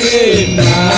Krishna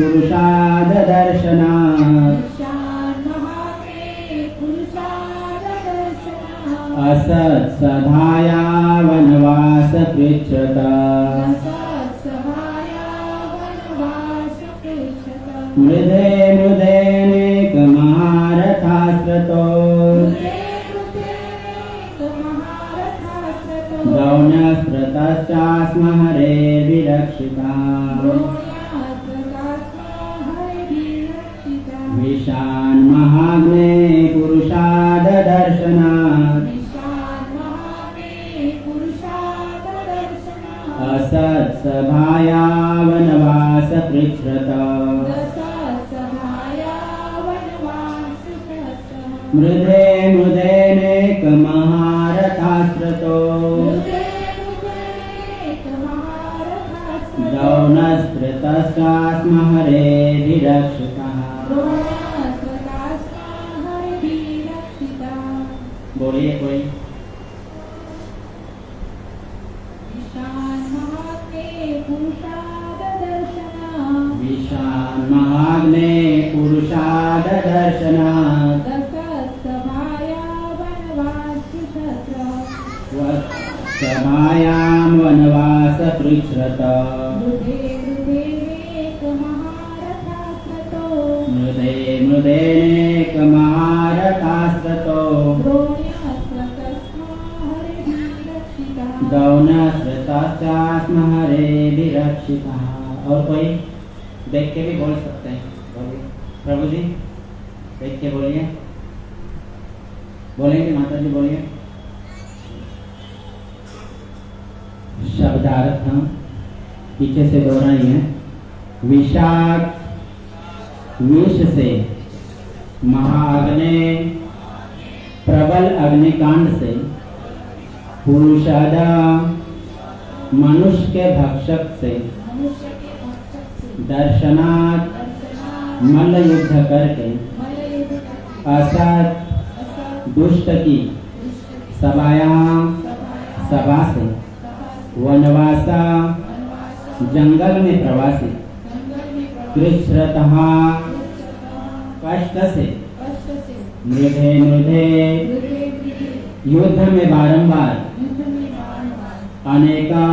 पुरुषाद दर्शनात् असत्सभाया वनवास पृच्छत मृधे मृधेनेकमहारथाश्रतो गौनस्त्रतश्चास्म हरेर्विरक्षिता विशान्महाग्ने पुरुषाददर्शनात् असत्सभाया वनवास पृच्छत मृधे मृधेनेकमहारथाश्रतो गौनस्त्रतश्चास्म हरेर्विरक्षितः। बोलिए कोई। विशान महाग्ने पुरुषाद दर्शनात् सभायां वनवास पृच्छत मृधे मृधेनेकमहारथाश्रतो गौनस्त्रतश्चास्म हरेर्विरक्षितः। और कोई देख के भी बोल सकते हैं। बोलिए प्रभु जी, देख के बोलिए। बोलेंगे माता जी, बोलिए। शब्दार्थ पीछे से दोहराइए। विषाक विष से, महाअग्नि प्रबल अग्निकांड से, पुरुषादा मनुष्य के भक्षक से, दर्शनात् मल्ल युद्ध करके, असत दुष्ट की सभायां सभा से, वनवासा जंगल में प्रवासी, कृच्छ्रतः कष्ट से, मृधे मृधे युद्ध में बारंबार, अनेका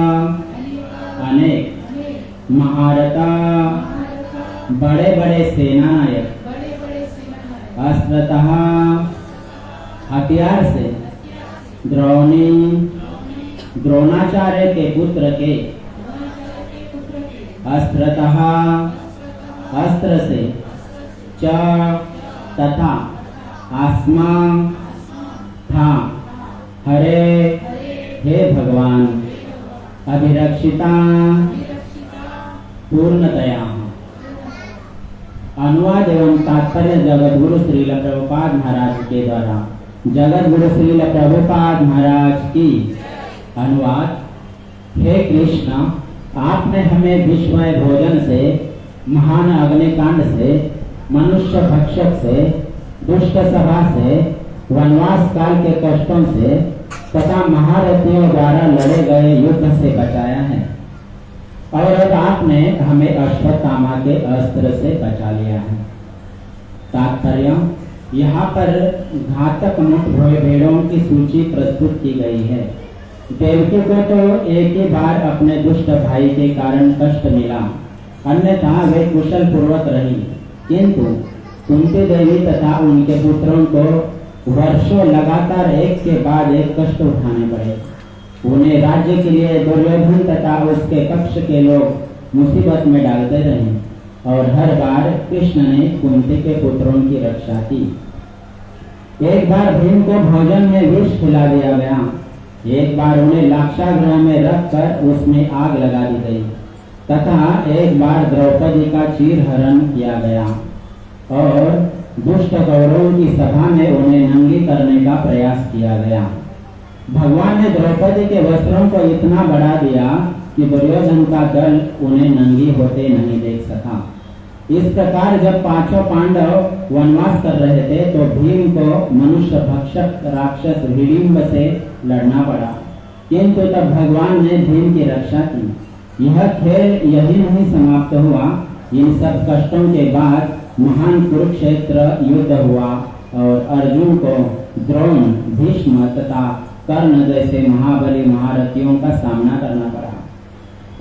अनेक, महारथा बड़े बड़े सेनानायक, अस्त्रतः हथियार से, द्रोणी द्रोणाचार्य के पुत्र के, अस्त्रतः अस्त्र से, च तथा, आस्मा था, हरे हे भगवान, अभिरक्षिता पूर्णतया। अनुवाद एवं तात्पर्य जगत गुरु श्रील प्रभुपाद महाराज के द्वारा। जगत गुरु श्रील प्रभुपाद महाराज की अनुवाद। हे कृष्ण, आपने हमें विश्वमय भोजन से, महान अग्निकांड से, मनुष्य भक्षक से, दुष्ट सभा से, वनवास काल के कष्टों से तथा महारथियों द्वारा लड़े गए युद्ध से बचाया है, और अब आपने हमें अश्वत्थामा के अस्त्र से बचा लिया है। तात्पर्य, यहाँ पर घातक मुठ भेड़ों की सूची प्रस्तुत की गई है। देवकी को तो एक ही बार अपने दुष्ट भाई के कारण कष्ट मिला, अन्यथा वे कुशल पूर्वक रही, किंतु कुंती देवी तथा उनके पुत्रों को वर्षों लगातार एक के बाद एक कष्ट उठाने पड़े। उन्हें राज्य के लिए दुर्योधन तथा उसके पक्ष के लोग मुसीबत में डालते रहे, और हर बार कृष्ण ने कुंती के पुत्रों की रक्षा की। एक बार भीम को भोजन में विष खिला दिया गया, एक बार उन्हें लाक्षागृह में रखकर उसमें आग लगा दी गई, तथा एक बार द्रौपदी का चीरहरण किया गया, और दुष्ट कौरवों की सभा में उन्हें नंगी करने का प्रयास किया गया। भगवान ने द्रौपदी के वस्त्रों को इतना बढ़ा दिया कि दुर्योधन का दल उन्हें नंगी होते नहीं देख सका। इस प्रकार जब पांचों पांडव वनवास कर रहे थे तो भीम को मनुष्य भक्षक राक्षस हिडिंब से लड़ना पड़ा, किंतु तब भगवान ने भीम की रक्षा की। यह खेल यही नहीं समाप्त हुआ। इन सब कष्टों के बाद महान कुरुक्षेत्र युद्ध हुआ और अर्जुन को द्रोण, भीष्म तथा कर्ण जैसे महाबली महारथियों का सामना करना पड़ा।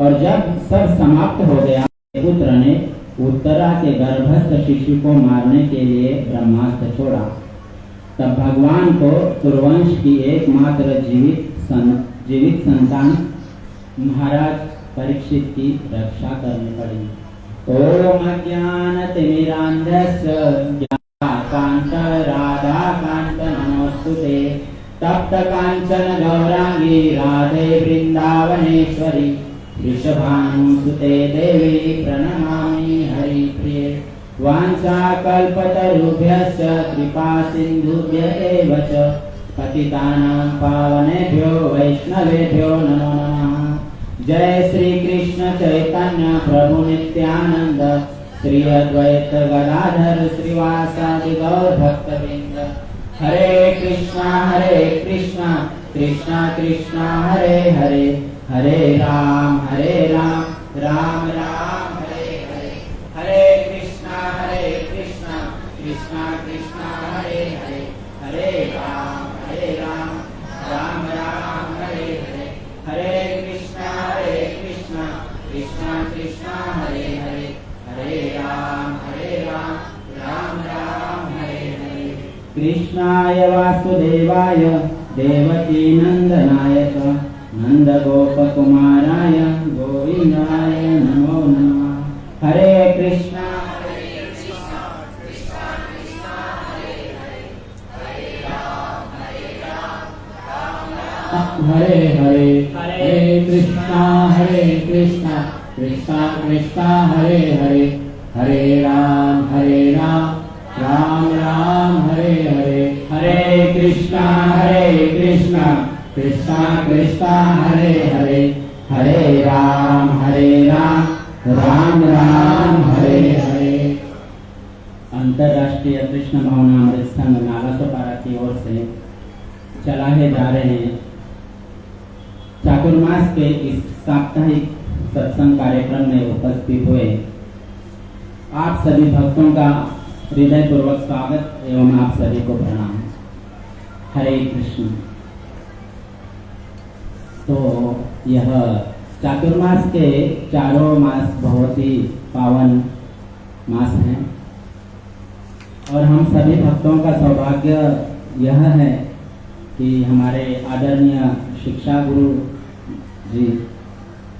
और जब सब समाप्त हो गया, पुत्र ने उत्तरा के गर्भस्थ शिशु को मारने के लिए ब्रह्मास्त्र छोड़ा। तब भगवान को कुरुवंश की एकमात्र जीवित संतान महाराज परीक्षित की रक्षा करनी पड़ी। ओम अज्ञानतिमिरान्धस्य ज्ञानकान्त राधाकान्त नमोस्तुते। तप्त कांचन गौरांगी राधे वृंदावनेश्वरी। वृषभानुसुते देवी प्रणमामि हरिप्रिये। वाञ्छाकल्पतरुभ्यश्च कृपा सिन्धुभ्य एव च पतितानां पावनेभ्यो वैष्णवेभ्यो नमो नमः। जय श्री कृष्ण चैतन्य प्रभु नित्यानंद श्री अद्वैत गदाधर श्रीवासादि गौर भक्तवृंद। हरे कृष्णा कृष्णा कृष्णा हरे हरे, हरे राम राम राम हरे हरे। हरे कृष्णा कृष्णा कृष्णा हरे हरे, हरे राम राम राम हरे हरे। हरे कृष्णा कृष्णा कृष्णा हरे हरे, हरे राम राम राम हरे हरे। कृष्णाय वासुदेवाय देवकी नंदनाय च नंदगोपकुमाराय गोविंदाय नमो नमः। हरे कृष्णा कृष्णा कृष्णा हरे हरे, हरे राम राम हरे हरे। हरे कृष्णा कृष्णा कृष्णा हरे हरे, हरे राम राम राम हरे हरे। हरे कृष्णा कृष्णा कृष्णा हरे हरे, हरे राम राम राम हरे हरे। अंतर्राष्ट्रीय कृष्ण भावना अमृत संघ नालासोपारा की ओर से चलाए जा रहे चातुर्मास के इस साप्ताहिक सत्संग कार्यक्रम में उपस्थित हुए आप सभी भक्तों का हृदय पूर्वक स्वागत एवं आप सभी को प्रणाम। हरे कृष्ण। तो यह चातुर्मास के चारों मास बहुत ही पावन मास हैं और हम सभी भक्तों का सौभाग्य यह है कि हमारे आदरणीय शिक्षा गुरु जी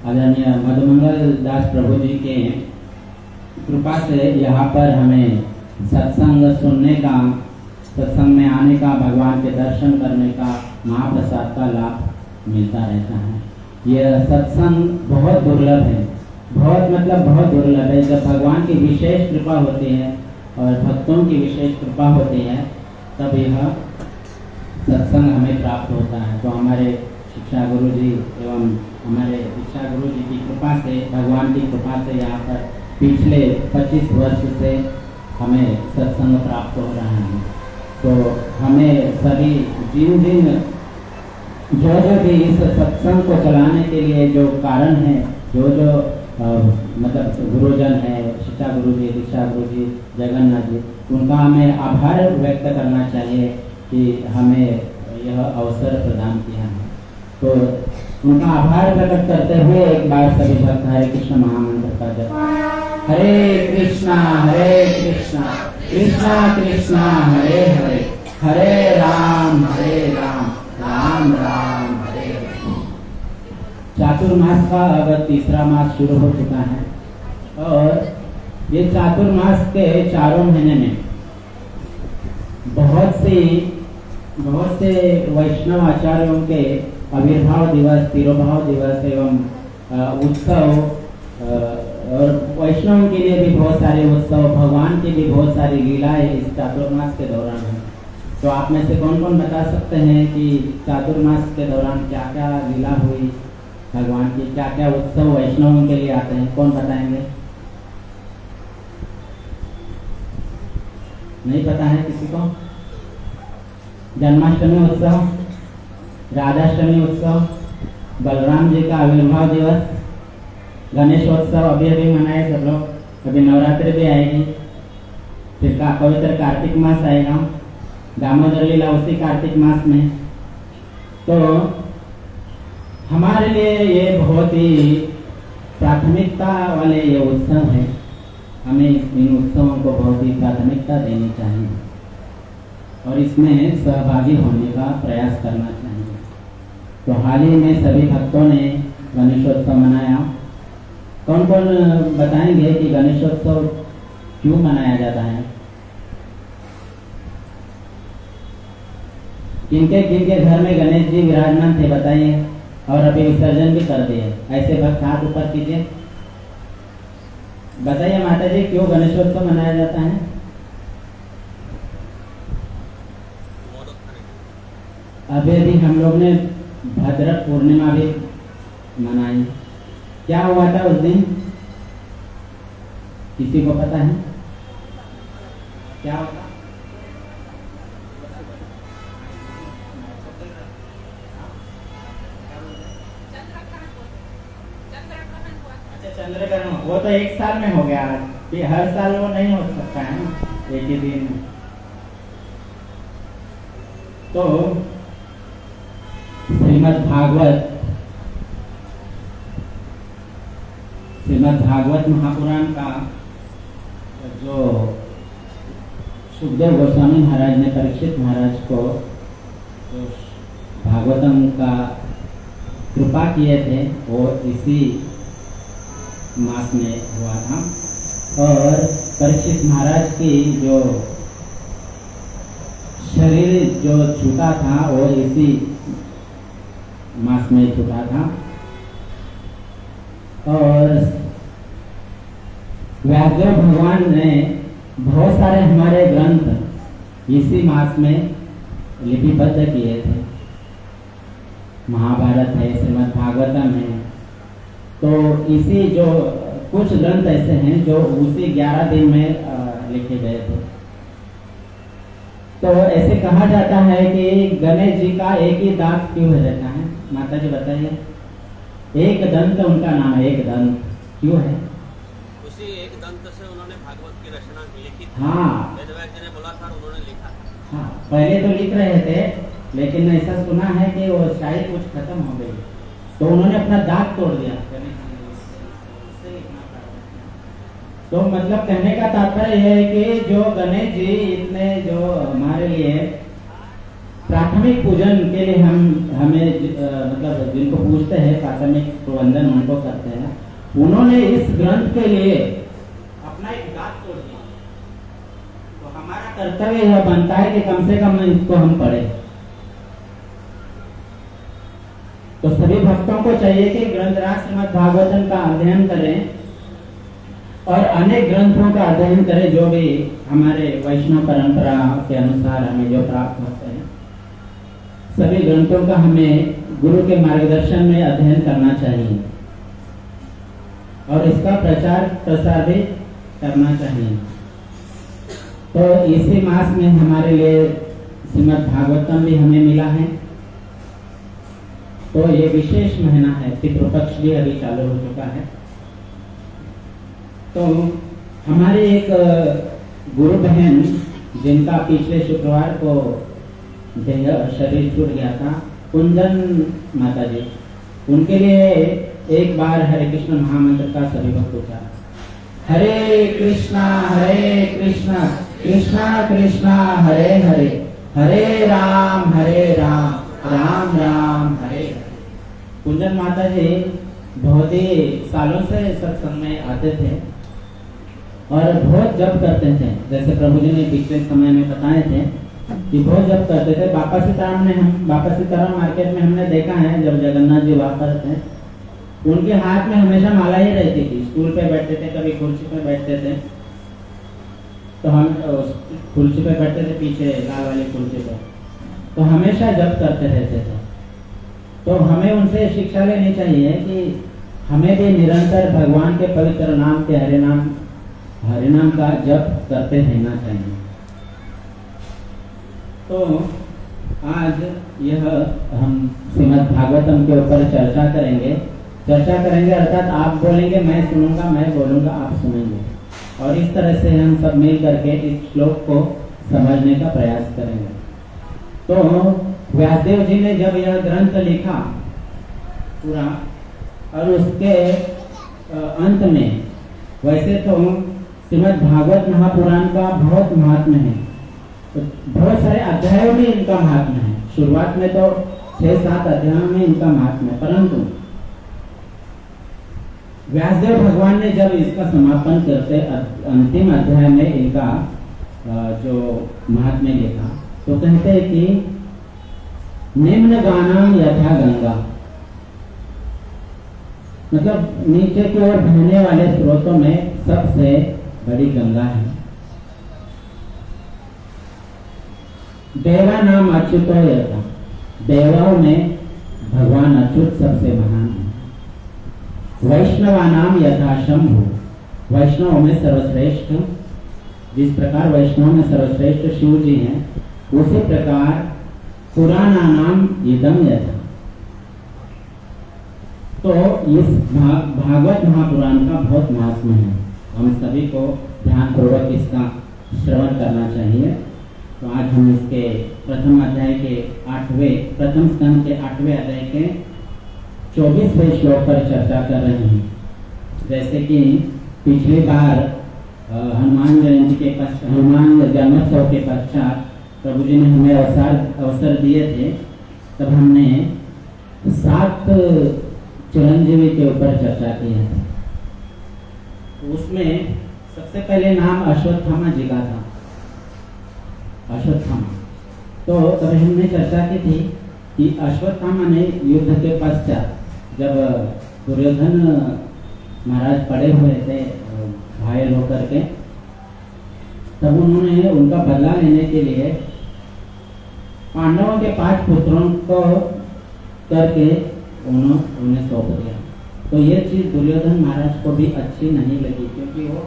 आदरणीय मधुमंगल दास प्रभु जी के कृपा से यहाँ पर हमें सत्संग सुनने का, सत्संग में आने का, भगवान के दर्शन करने का, महाप्रसाद का लाभ मिलता रहता है। यह सत्संग बहुत दुर्लभ है, बहुत दुर्लभ है। जब भगवान की विशेष कृपा होती है और भक्तों की विशेष कृपा होती है तब यह सत्संग हमें प्राप्त होता है। तो हमारे शिक्षा गुरु जी एवं हमारे शिक्षा गुरु जी की कृपा से, भगवान की कृपा से यहाँ पर पिछले 25 वर्ष से हमें सत्संग प्राप्त हो रहा है। तो हमें सभी जिन जो भी इस सत्संग को चलाने के लिए जो कारण है, जो मतलब गुरुजन है, शिक्षा गुरु जी, दीक्षा गुरु जी, जगन्नाथ जी, उनका हमें आभार व्यक्त करना चाहिए कि हमें यह अवसर प्रदान किया है। तो उनका आभार प्रकट करते हुए एक बार सभी भक्त हरे कृष्ण महामंत्र का जप। हरे कृष्णा कृष्णा कृष्णा हरे हरे, हरे राम राम राम हरे हरे। चातुर्मास का अब तीसरा मास शुरू हो चुका है और ये चातुर्मास के चारों महीने में बहुत से वैष्णव आचार्यों के आविर्भाव दिवस, तिरोभाव दिवस एवं उत्सव और वैष्णव के लिए भी बहुत सारे उत्सव, भगवान की भी बहुत सारी लीलाएं इस चातुर्मास के दौरान है। तो आप में से कौन कौन बता सकते हैं कि चातुर्मास के दौरान क्या क्या लीला हुई भगवान की, क्या क्या उत्सव वैष्णवों के लिए आते हैं? कौन बताएंगे? नहीं पता है किसी को? जन्माष्टमी उत्सव, राधाष्टमी उत्सव, बलराम जी का आविर्भाव दिवस, गणेशोत्सव अभी मनाए सब लोग। अभी नवरात्रि भी आएगी, फिर पवित्र कार्तिक मास आएगा, दामोदर लीला उसी कार्तिक मास में। तो हमारे लिए ये बहुत ही प्राथमिकता वाले ये उत्सव है। हमें इन उत्सवों को बहुत ही प्राथमिकता देनी चाहिए और इसमें सहभागी होने का प्रयास करना चाहिए। तो हाल ही में सभी भक्तों ने गणेशोत्सव मनाया। कौन कौन बताएंगे कि गणेशोत्सव क्यों मनाया जाता है? किनके किनके घर में गणेश जी विराजमान थे बताइए, और अभी विसर्जन भी कर दिए। ऐसे भक्त हाथ ऊपर कीजिए, बताइए माता जी क्यों गणेशोत्सव मनाया जाता है? अभी हम लोग ने भद्र पूर्णिमा भी मनाई। क्या हुआ था उस दिन, किसी को पता है क्या होता? चंद्रग्रहण, वो तो एक साल में हो गया, हर साल वो नहीं हो सकता है ना एक ही दिन। तो श्रीमद् भागवत महापुराण का जो सुखदेव गोस्वामी महाराज ने परीक्षित महाराज को जो भागवतम का कृपा किए थे वो इसी मास में हुआ था। और परीक्षित महाराज की जो शरीर जो छूटा था वो इसी मास में छूटा था। और व्यासदेव भगवान ने बहुत सारे हमारे ग्रंथ इसी मास में लिपिबद्ध किए थे। महाभारत है, श्रीमद् भागवतम है। तो इसी जो कुछ ग्रंथ ऐसे हैं जो उसी 11 दिन में लिखे गए थे। तो ऐसे कहा जाता है कि गणेश जी का एक ही दांत क्यों रहता है? माता जी बताइए। एक दंत उनका नाम है, एक दंत क्यों है? उसी एक दंत से उन्होंने भागवत की रचना लिखी थी। हाँ, वेदव्यास जी ने बोला था, उन्होंने लिखा था। हाँ, पहले तो लिख रहे थे, लेकिन ऐसा सुना है कि वो शायद कुछ खत्म हो गई, तो उन्होंने अपना दांत तोड़ दिया। तो मतलब कहने का तात्पर्य यह है कि जो गणेश जी इतने जो हमारे लिए प्राथमिक पूजन के लिए हमें मतलब जिनको पूजते हैं, प्राथमिक प्रबंधन उनको करते हैं, उन्होंने इस ग्रंथ के लिए अपना एक दांत तोड़ दिया। तो हमारा कर्तव्य यह बनता है कि कम से कम इसको हम पढ़ें। तो सभी भक्तों को चाहिए कि ग्रंथराज श्रीमद् भागवतम का अध्ययन करें और अनेक ग्रंथों का अध्ययन करें जो भी हमारे वैष्णव परंपरा के अनुसार हमें जो प्राप्त होते हैं। सभी ग्रंथों का हमें गुरु के मार्गदर्शन में अध्ययन करना चाहिए और इसका प्रचार प्रसार भी करना चाहिए। तो इसी मास में हमारे लिए श्रीमद् भागवतम भी हमें मिला है। तो ये विशेष महीना है, पितृपक्ष भी अभी चालू हो चुका है। तो हमारी एक गुरु बहन जिनका पिछले शुक्रवार को देह शरीर छूट गया था, कुंदन माता जी, उनके लिए एक बार हरे कृष्ण महामंत्र का सभी भक्त उच्चारण। हरे कृष्णा कृष्णा कृष्णा हरे हरे, हरे राम राम राम हरे हरे। कुंदन माता जी बहुत ही सालों से सत्संग में आते थे और बहुत जप करते थे। जैसे प्रभु जी ने पिछले समय में बताए थे कि बहुत जप करते थे। बापा सीताराम मार्केट में हमने देखा है, जब जगन्नाथ जी वापस थे उनके हाथ में हमेशा माला ही रहती थी। स्टूल पे बैठते थे, कभी कुर्सी पे बैठते थे, तो हम कुर्सी पे बैठते थे, पीछे लाल वाली कुर्सी पे, तो हमेशा जप करते रहते थे। तो हमें उनसे शिक्षा लेनी चाहिए कि हमें भी निरंतर भगवान के पवित्र नाम के हरे नाम का जप करते रहना चाहिए। तो आज यह हम श्रीमद् भागवतम के ऊपर चर्चा करेंगे अर्थात आप बोलेंगे मैं सुनूंगा, मैं बोलूंगा आप सुनेंगे, और इस तरह से हम सब मिल करके इस श्लोक को समझने का प्रयास करेंगे। तो व्यासदेव जी ने जब यह ग्रंथ लिखा पूरा, और उसके अंत में, वैसे तो श्रीमद् भागवत महापुराण का बहुत महात्म्य है, तो बहुत सारे अध्यायों में इनका महात्म्य है। शुरुआत में तो 6-7 अध्यायों में इनका महात्म्य है, परंतु व्यासदेव भगवान ने जब इसका समापन करते अंतिम अध्याय में इनका जो महात्म्य लिखा, तो कहते हैं कि निम्न गानाम यथा गंगा, मतलब नीचे की ओर बहने वाले स्रोतों में सबसे बड़ी गंगा है। देवा नाम अच्युतो यथा, देवाओं में भगवान अच्युत सबसे महान है। वैष्णवा नाम यथा शंभु, वैष्णव में सर्वश्रेष्ठ, जिस प्रकार वैष्णव में सर्वश्रेष्ठ शिव जी हैं, उसी प्रकार पुराना नाम इदम यथा। तो इस भागवत महापुराण का बहुत महात्म्य है, हम सभी को ध्यान पूर्वक इसका श्रवण करना चाहिए। तो आज हम इसके प्रथम अध्याय के 8वें, प्रथम स्कंद के 8वें अध्याय के 24वें श्लोक पर चर्चा कर रहे हैं। जैसे कि पिछली बार हनुमान जयंती के पश्चात, हनुमान जन्मोत्सव के पश्चात प्रभु जी ने हमें अवसर दिए थे, तब हमने 7 चिरंजीवी के ऊपर चर्चा की है। तो उसमें सबसे पहले नाम अश्वत्थामा जी का था, अश्वत्थामा। तो तब हमने चर्चा की थी कि अश्वत्थामा ने युद्ध के पश्चात, जब दुर्योधन महाराज पड़े हुए थे घायल होकर के, तब उन्होंने उनका बदला लेने के लिए पांडवों के 5 पुत्रों को करके उन्हें सौंप दिया। तो ये चीज दुर्योधन महाराज को भी अच्छी नहीं लगी, क्योंकि वो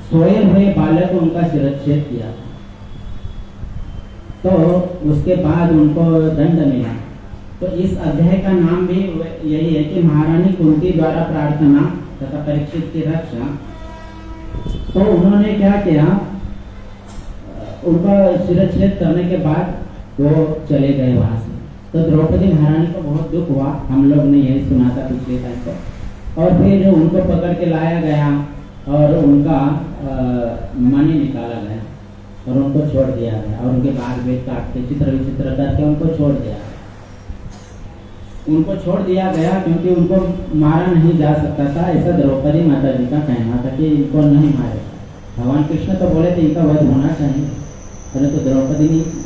सोए हुए बालक को उनका शिरच्छेद किया था। तो उसके बाद उनको दंड मिला। तो इस अध्याय का नाम भी यही है कि महारानी कुंती द्वारा प्रार्थना तथा परीक्षित की रक्षा। तो उन्होंने क्या किया, उनका शिरच्छेद करने के बाद वो चले गए वहां से। तो द्रौपदी महारानी को बहुत दुख हुआ, हम लोग ने यही सुना था पिछले टाइम को। और फिर उनको पकड़ के लाया गया और उनका मणि निकाला गया और उनको छोड़ दिया गया, और उनके बाल वेद काट के चित्र विचित्र करके उनको छोड़ दिया। उनको छोड़ दिया गया क्योंकि उनको मारा नहीं जा सकता था, ऐसा द्रौपदी माता जी का कहना था कि इनको नहीं मारेगा। भगवान कृष्ण तो बोले थे इनका वध होना चाहिए, परंतु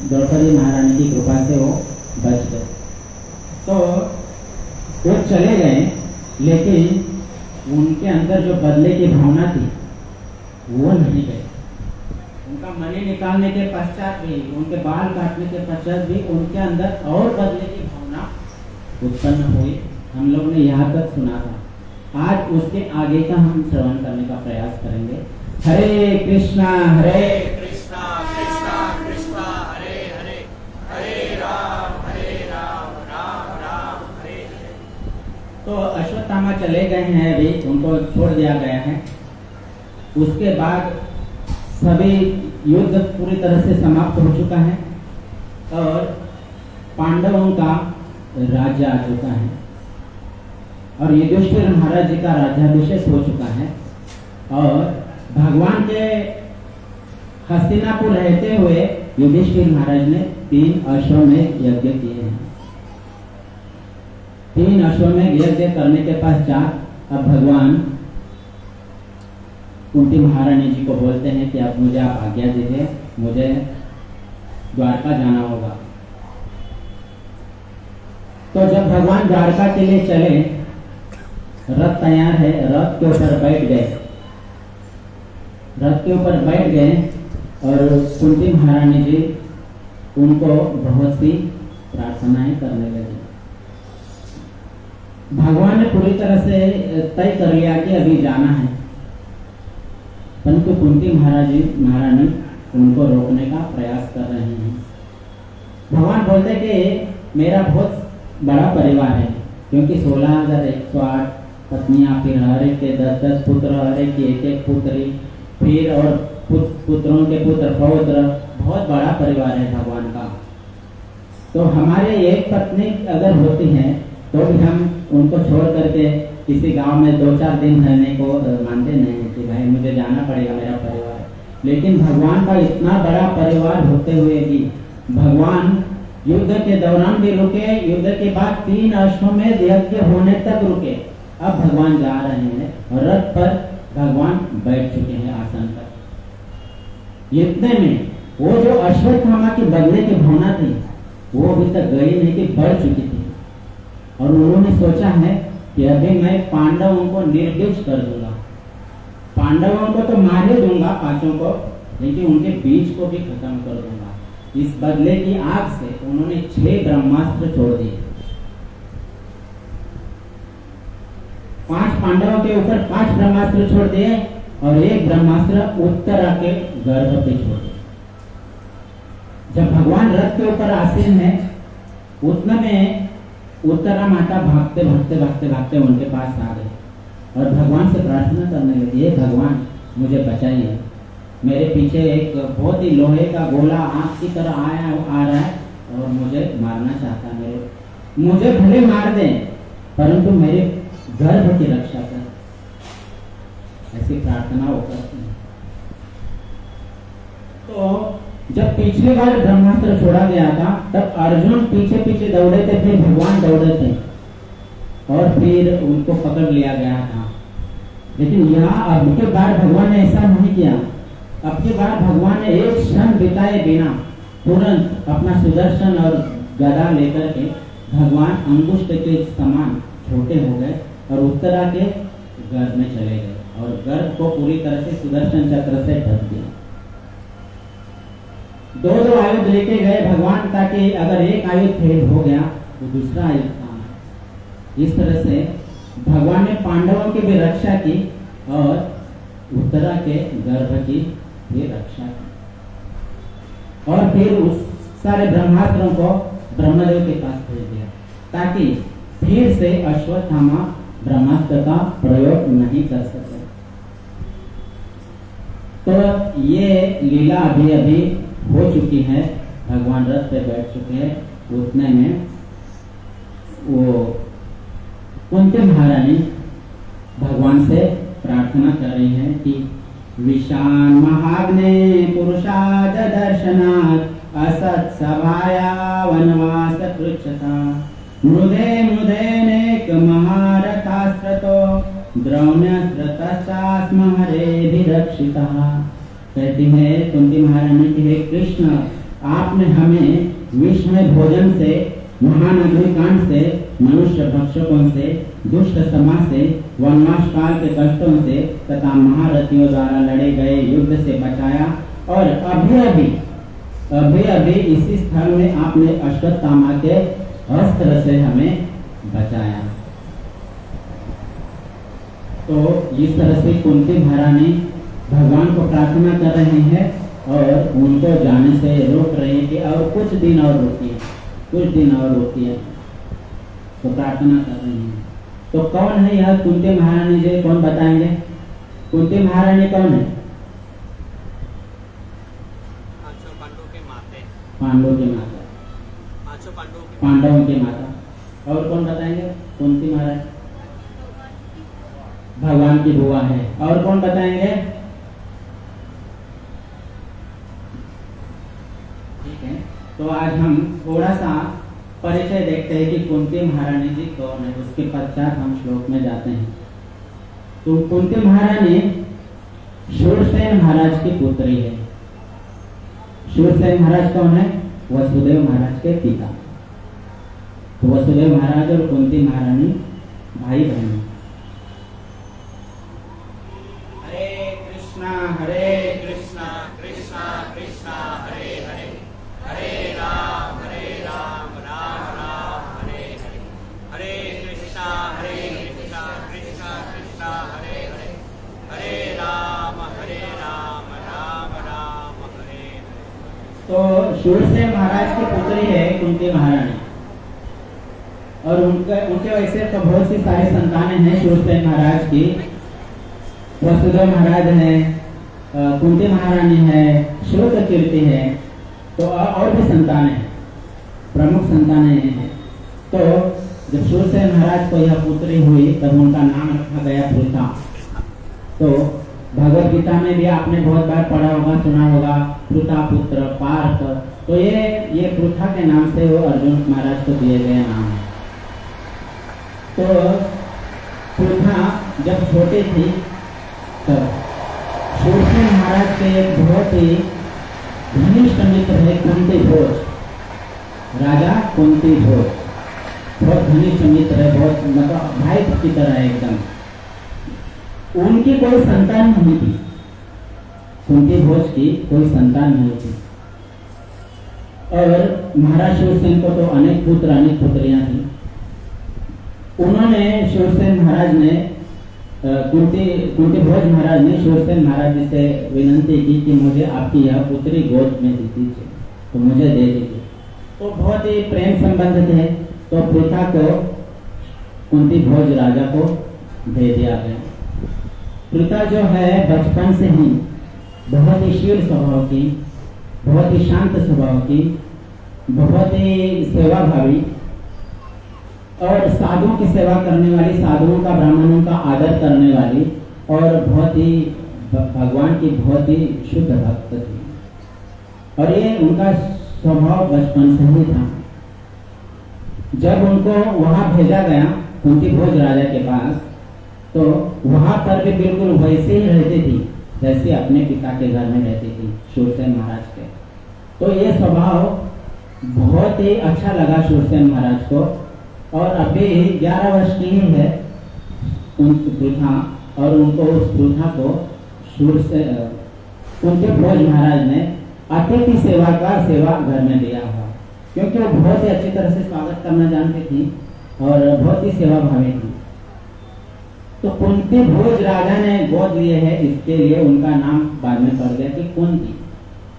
द्रौपदी महारानी की कृपा से वो बच गए। तो वो चले गए, लेकिन उनके अंदर जो बदले की भावना थी वो नहीं गई। उनका मणि निकालने के पश्चात भी, उनके बाल काटने के पश्चात भी उनके अंदर और बदले की भावना उत्पन्न हुई। हम लोग ने यहाँ तक सुना था। आज उसके आगे का हम श्रवण करने का प्रयास करेंगे। हरे कृष्णा कृष्णा कृष्णा कृष्णा हरे हरे, हरे राम राम राम हरे हरे। तो अश्वत्थामा चले गए हैं, अभी उनको छोड़ दिया गया है। उसके बाद सभी युद्ध पूरी तरह से समाप्त हो चुका है और पांडवों का राज्य आ चुका है और युधिष्ठिर महाराज जी का राज्याभिषेक हो चुका है। और भगवान के हस्तिनापुर रहते हुए युधिष्ठिर महाराज ने 3 अश्वमेध यज्ञ किए हैं। 3 अश्वमेध यज्ञ करने के पश्चात अब भगवान कुंती महारानी जी को बोलते हैं कि अब मुझे आप आज्ञा दीजिए, मुझे द्वारका जाना होगा। तो जब भगवान द्वारका के लिए चले, रथ तैयार है, रथ के ऊपर बैठ गए। रथ के ऊपर बैठ गए और कुंती महारानी जी उनको बहुत सी प्रार्थनाएं करने लगे। भगवान ने पूरी तरह से तय कर लिया कि अभी जाना है, परंतु कुंती महारानी उनको रोकने का प्रयास कर रहे हैं। भगवान बोलते कि मेरा बहुत बड़ा परिवार है, क्योंकि 16,108 पत्नियां, फिर हर एक के 10-10 पुत्र, हर एक की 1-1 पुत्री, फिर और पुत्रों के पुत्र पौत्र, बहुत बड़ा परिवार है भगवान का। तो हमारे एक पत्नी अगर होती है तो भी हम उनको छोड़ करके किसी गांव में 2-4 दिन रहने को मानते नहीं कि भाई मुझे जाना पड़ेगा मेरा परिवार। लेकिन भगवान का इतना बड़ा परिवार होते हुए भी भगवान युद्ध के दौरान भी रुके, युद्ध के बाद 3 अश्वमेध यज्ञ होने तक रुके। अब भगवान जा रहे हैं और रथ पर भगवान बैठ चुके हैं आसन पर। इतने में वो जो अश्वत्थामा की बदले की भावना थी वो अभी तक गई नहीं कि बढ़ चुकी थी। और उन्होंने सोचा है कि अभी मैं पांडवों को निर्दोष कर दूंगा, पांडवों को तो मार ही दूंगा 5 को, लेकिन उनके बीच को भी खत्म कर दूंगा। इस बदले की आग से उन्होंने 6 ब्रह्मास्त्र छोड़ दिए। 5 पांडवों के ऊपर 5 ब्रह्मास्त्र छोड़ दिए और 1 ब्रह्मास्त्र उत्तरा के गर्भ पे छोड़ दिए। जब भगवान रथ के ऊपर आसीन है उतने में उत्तरा माता भागते भागते भागते भागते उनके पास आ गए और भगवान से प्रार्थना करने लगी, हे भगवान मुझे बचाइए, मेरे पीछे एक बहुत ही लोहे का गोला आंख की तरह आ रहा है और मुझे मारना चाहता है। मुझे भले मार दें परंतु मेरे गर्भ की रक्षा कर। ऐसी प्रार्थना वो करते हैं। तो जब पिछली बार ब्रह्मास्त्र छोड़ा गया था तब अर्जुन पीछे पीछे दौड़े थे, फिर भगवान दौड़े थे और फिर उनको पकड़ लिया गया था। लेकिन यहाँ अब के बार भगवान ने ऐसा नहीं किया। अब की बार भगवान ने एक क्षण बिताए बिना तुरंत अपना सुदर्शन और गदा लेकर के भगवान अंगुष्ठ के समान छोटे हो गए और उत्तरा के गर्भ में चले गए और गर्भ को पूरी तरह से सुदर्शन चक्र से ढक दिया। 2 आयुध लेके गए भगवान ताकि अगर एक आयुध फेल हो गया तो दूसरा आयुध काम है। इस तरह से भगवान ने पांडवों की भी रक्षा की और उत्तरा के गर्भ की भी रक्षा की और फिर उस सारे ब्रह्मास्त्रों को ब्रह्मदेव के पास भेज दिया ताकि फिर से अश्वत्थामा ब्रह्मास्त्र का प्रयोग नहीं कर सके। तो ये लीला अभी अभी हो चुकी है। भगवान रथ पे बैठ चुके हैं। उतने में वो कुंती महारानी भगवान से प्रार्थना कर रही है कि विशान महाग्ने पुरुषाद दर्शनात् असत सभाया वनवास पृच्छता मृदे मृदेनेक महारथास्त्रतो द्रौण्यस्त्रतश्चास्म हरेभिरक्षितः। कहती है कुंती महारानी कि हे कृष्ण, आपने हमें विष में भोजन से, महान अग्निकांड से, मनुष्य भक्षकों से, दुष्ट समाज से, वनवास काल के कष्टों से तथा महारथियों द्वारा लड़े गए युद्ध से बचाया और अभी अभी इसी स्थल में आपने अश्वत्थामा के अस्त्र से हमें बचाया। तो इस तरह से कुंती महारानी भगवान को प्रार्थना कर रहे हैं और उनको जाने से रोक रहे हैं कि और कुछ दिन और रुकिए, कुछ दिन और रुकिए। तो प्रार्थना कर रहे हैं। तो कौन है यह कुंती महारानी जी, कौन बताएंगे? कुंती महारानी कौन है? पांडवों की माता, पांडवों की माता। और कौन बताएंगे? कुंती महारानी भगवान की बुआ है। और कौन बताएंगे? ठीक है, तो आज हम थोड़ा सा परिचय देखते हैं कि कुंती महारानी जी कौन है। उसके पश्चात हम श्लोक में जाते हैं। तो कुंती महारानी शूरसेन महाराज की पुत्री है। शूरसेन महाराज कौन है? वसुदेव महाराज के पिता। तो वसुदेव महाराज और कुंती महारानी भाई बहन। हरे कृष्णा कृष्णा कृष्णा हरे हरे, हरे राम राम राम हरे हरे, हरे कृष्णा कृष्णा कृष्णा हरे हरे, हरे राम राम राम हरे हरे। तो शूरसेन महाराज की पुत्री है कुंती महारानी और उनके वैसे तो बहुत सी सारी संतानें हैं शूरसेन महाराज की। वसुदेव महाराज है, कुंती महारानी है, श्रुतकीर्ति है, तो और भी संतान है। प्रमुख संतानें हैं। तो जब शूरसेन महाराज को यह पुत्री हुई तब उनका नाम रखा गया पृथा। तो भगवत गीता में भी आपने बहुत बार पढ़ा होगा, सुना होगा, पृथा पुत्र पार्थ। तो ये पृथा के नाम से वो अर्जुन महाराज को दिए गए नाम है। तो पृथा जब छोटी थी तब शूरसेन महाराज के एक बहुत ही घनिष्ठ मित्र है कुंती भोज, राजा कुंती भोज, बहुत घनिष्ठ मित्र है, बहुत मतलब भाई की तरह है एकदम। उनकी कोई संतान नहीं थी, कुंती भोज की कोई संतान नहीं थी। और महाराज शूरसेन को तो अनेक पुत्र अनेक पुत्रियां थी। उन्होंने शूरसेन महाराज ने कुंती भोज महाराज ने शूरसेन महाराज जी से विनंती की कि मुझे आपकी यह पुत्री गोद में दी दीजिए, तो मुझे दे दीजिए। तो बहुत ही प्रेम संबंध थे, तो पृथा को कुंती भोज राजा को दे दिया गया। पृथा जो है बचपन से ही बहुत ही शील स्वभाव की, बहुत ही शांत स्वभाव की, बहुत ही सेवाभावी और साधुओं की सेवा करने वाली, साधुओं का ब्राह्मणों का आदर करने वाली और बहुत ही भगवान की बहुत ही शुद्ध भक्त थी। और ये उनका स्वभाव बचपन से ही था। जब उनको वहां भेजा गया कुंती भोज राजा के पास, तो वहां पर भी बिल्कुल वैसे ही रहती थी जैसे अपने पिता के घर में रहती थी शूरसेन महाराज के। तो ये स्वभाव बहुत ही अच्छा लगा शूरसेन महाराज को। और अभी 11 वर्ष की ही है पृथा, और उनको उस पृथा को कुंती भोज महाराज ने अतिथि सेवा का सेवा घर में दिया हुआ, क्योंकि वो बहुत ही अच्छी तरह से स्वागत करना जानती थी और बहुत ही सेवा भावी थी। तो कुंती भोज राजा ने गोद लिए है, इसके लिए उनका नाम बाद में पड़ गया कि कुंती,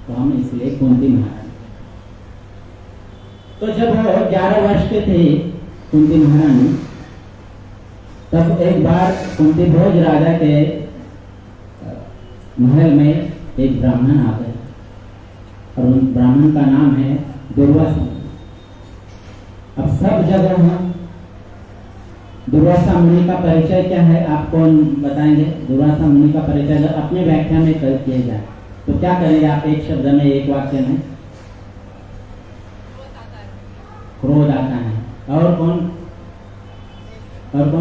तो हम इसलिए कुंती महाराज। तो जब वो 11 वर्ष के थे कुंती महारानी, तब एक बार कुंती भोज राजा के महल में एक ब्राह्मण आ गए और उन ब्राह्मण का नाम है दुर्वासा। अब सब जगह हम दुर्वासा मुनि का परिचय क्या है आप कौन बताएंगे? दुर्वासा मुनि का परिचय अगर अपने व्याख्या में कर किया जाए तो क्या करेंगे आप? एक शब्द में, एक वाक्य में? क्रोध आता है। और कौन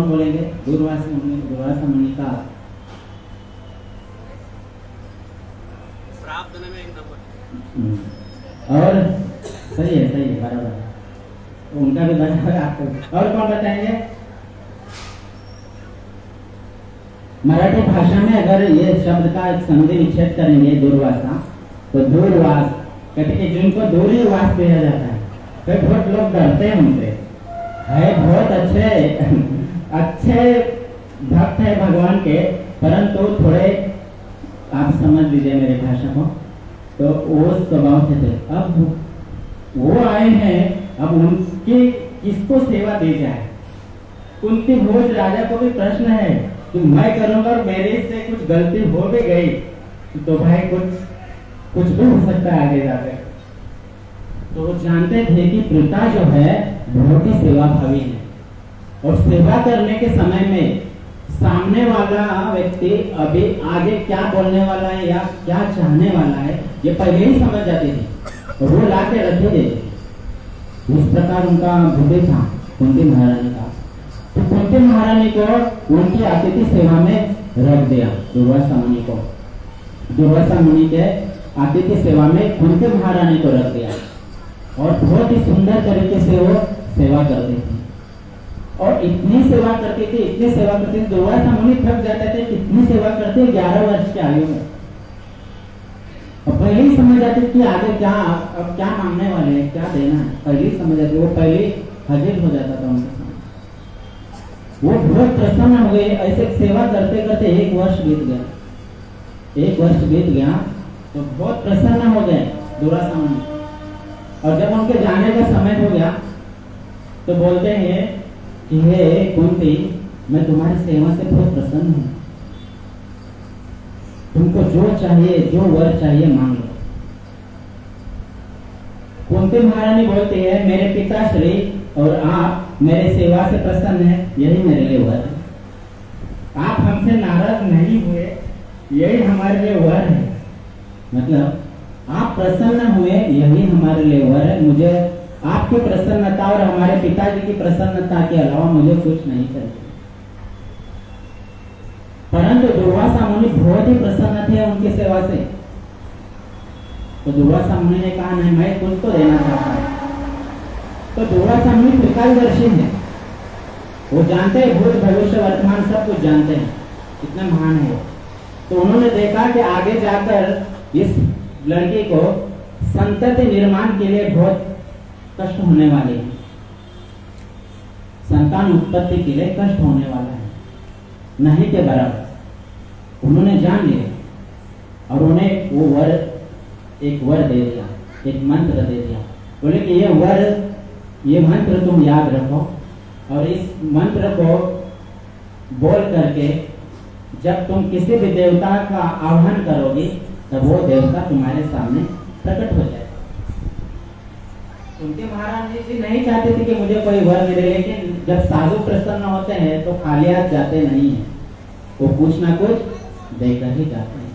बोलेंगे? दुर्वासा मुनि का श्राप देने में एक नंबर। और सही है बराबर है, उनका भी बराबर है आपको। और कौन बताएंगे? मराठी भाषा में अगर ये शब्द का संधि विच्छेद करेंगे दुर्वासा, तो दूरवास कहते हैं, जिनको दूरीवास दिया जाता है। फिर बहुत लोग डरते हैं उनसे, है बहुत अच्छे भक्त है भगवान के, परंतु थोड़े आप समझ लीजिए मेरे भाषा को, तो वो स्वभाव थे। अब वो आए हैं, अब उनकी किसको सेवा दी जाए? कुंती भोज राजा को भी प्रश्न है कि मैं करूंगा और मेरे से कुछ गलती हो भी गई तो भाई कुछ भी हो सकता है आगे जाकर। तो वो जानते थे कि पृथा जो है बहुत ही सेवाभावी है, और सेवा करने के समय में सामने वाला व्यक्ति अभी आगे क्या बोलने वाला है या क्या चाहने वाला है ये पहले ही समझ जाती थी, और वो ला के रखे देते। इस प्रकार उनका बुद्धि था कुंती महारानी का। तो कुंती महारानी को उनकी अतिथि सेवा में रख दिया दुर्वासा मुनि को। दुर्वासा मुनि के अतिथि सेवा में कुंती महारानी को रख दिया, और बहुत ही सुंदर तरीके से वो सेवा करती थी। और इतनी सेवा करती थी, दुर्वासा मुनि थक जाते थे, कितनी सेवा करते 11 वर्ष की आयु में। और पहले ही समझ जाते कि आगे क्या, अब क्या मांगने वाले हैं, क्या देना है, पहले ही समझ जाते। वो पहले हाजिर हो जाता था उनके सामने। वो बहुत प्रसन्न हो गए। ऐसे सेवा करते करते 1 वर्ष बीत गया। 1 वर्ष बीत गया तो बहुत प्रसन्न हो गए दुर्वासा मुनि। और जब उनके जाने का समय हो गया तो बोलते हैं कि हे कुंती, मैं तुम्हारी सेवा से बहुत प्रसन्न हूं, तुमको जो चाहिए, जो वर चाहिए मांग लो। कुंती महारानी बोलती है मेरे पिताश्री और आप मेरे सेवा से प्रसन्न है, यही मेरे लिए वर है। आप हमसे नाराज नहीं हुए, यही हमारे लिए वर है। मतलब आप प्रसन्न हुए, यही हमारे लिए वर है। मुझे आपकी प्रसन्नता और हमारे पिताजी की प्रसन्नता के अलावा मुझे कुछ नहीं चाहिए। परंतु दुर्वासा मुनि बहुत ही प्रसन्न थे उनकी सेवा से। तो दुर्वासा मुनि ने कहा नहीं, मैं तुझको देना चाहता हूं। तो दुर्वासा मुनि त्रिकालदर्शी है, वो जानते हैं भूत भविष्य वर्तमान सब कुछ जानते हैं, कितना महान है। तो उन्होंने देखा कि आगे जाकर इस लड़की को संतति निर्माण के लिए बहुत कष्ट होने वाले हैं, संतान उत्पत्ति के लिए कष्ट होने वाला है, नहीं के बराबर। उन्होंने जान लिया और उन्हें वो वर, एक वर दे दिया, एक मंत्र दे दिया। बोले कि ये वर, ये मंत्र तुम याद रखो और इस मंत्र को बोल करके जब तुम किसी भी देवता का आह्वान करोगे तब वो देवता तुम्हारे सामने प्रकट हो जाए। उनके महाराज जी नहीं चाहते थे कि मुझे कोई वर मिले, लेकिन जब साधु प्रसन्न होते हैं तो खाली हाथ जाते नहीं है, वो कुछ ना कुछ देकर ही जाते हैं।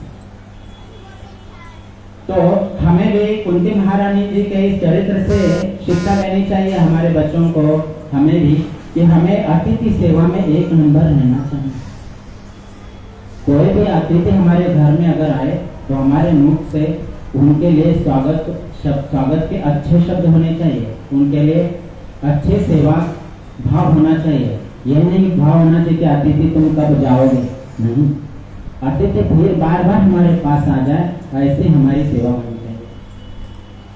तो हमें भी कुंती महारानी जी के इस चरित्र से शिक्षा लेनी चाहिए हमारे बच्चों को, हमें भी, कि हमें अतिथि सेवा में एक नंबर रहना चाहिए। कोई भी अतिथि हमारे घर में अगर आए तो हमारे मुख से उनके लिए स्वागत के अच्छे शब्द होने चाहिए, उनके लिए अच्छे सेवा भाव होना चाहिए। यह नहीं भाव होना चाहिए कि अतिथि तुम कब जाओगे, नहीं, अतिथि फिर बार बार हमारे पास आ जाए, ऐसे हमारी सेवा होनी चाहिए।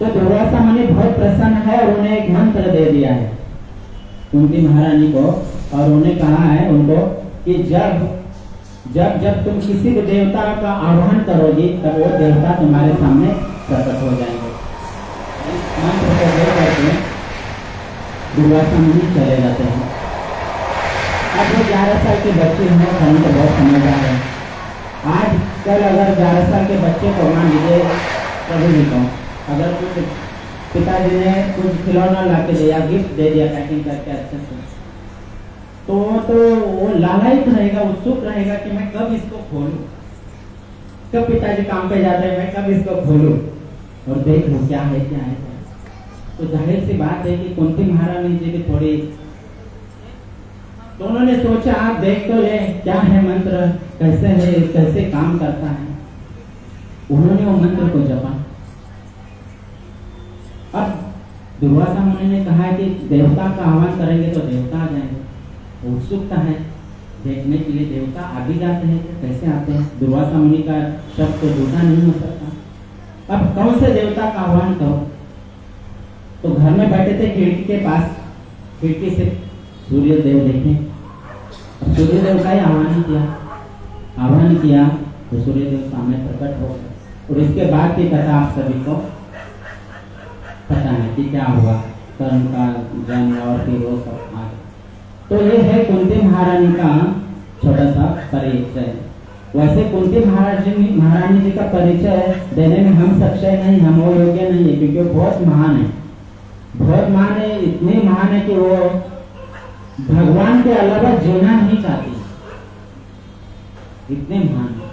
तो दुर्वासा मुनि बहुत प्रसन्न है और उन्हें एक मंत्र दे दिया है कुंती महारानी को, और उन्हें कहा है उनको कि जब जब जब तुम किसी भी देवता का आह्वान करोगी तब वो देवता तुम्हारे सामने प्रकट हो जाएंगे। इस मंत्र को दे करके दुर्वासा मुनि चले जाते हैं। अब वो 11 साल के बच्चे हैं, हम तो बहुत समझदार है। आज कल अगर 11 साल के बच्चे को मान लीजिए, कभी भी कहूँ, अगर कुछ पिताजी ने कुछ खिलौना ला के दिया, गिफ्ट दे दिया पैकिंग करके अच्छे से, तो वो लालायित रहेगा, उत्सुक रहेगा कि मैं कब इसको खोलूं, कब पिताजी काम पे जाते हैं, मैं कब इसको खोलूं और देख लूं क्या है क्या है। तो जाहिर सी बात है कि कुंती महारानी जी की थोड़ी, तो उन्होंने सोचा आप देख तो ले क्या है मंत्र, कैसे है, कैसे काम करता है। उन्होंने वो मंत्र को जपा। अब दुर्वासा मुनि ने कहा कि देवता का आह्वान करेंगे तो देवता आ जाएंगे, उत्सुकता है देखने के लिए, देवता आगे जाते हैं कैसे आते हैं। दुर्वासा मुनि का शब्द तो झूठा नहीं हो सकता। अब कौन से देवता का आह्वान करो, तो घर में बैठे थे खिड़की के पास, खिड़की से सूर्यदेव देखे, सूर्यदेव का ही आह्वान किया तो सूर्यदेव सामने प्रकट हो गए। और इसके बाद की कथा आप सभी को पता है कि क्या हुआ, कर्ण का जन्म और फिर वो सब आगे। तो ये है कुंती महारानी का छोटा सा परिचय। वैसे कुंती महारानी जी का परिचय देने में हम सक्षम नहीं, हम वो योग्य नहीं है, क्योंकि वो बहुत महान है, बहुत महान है, इतनी महान है कि वो भगवान के अलावा जीना नहीं चाहती, इतने महान है।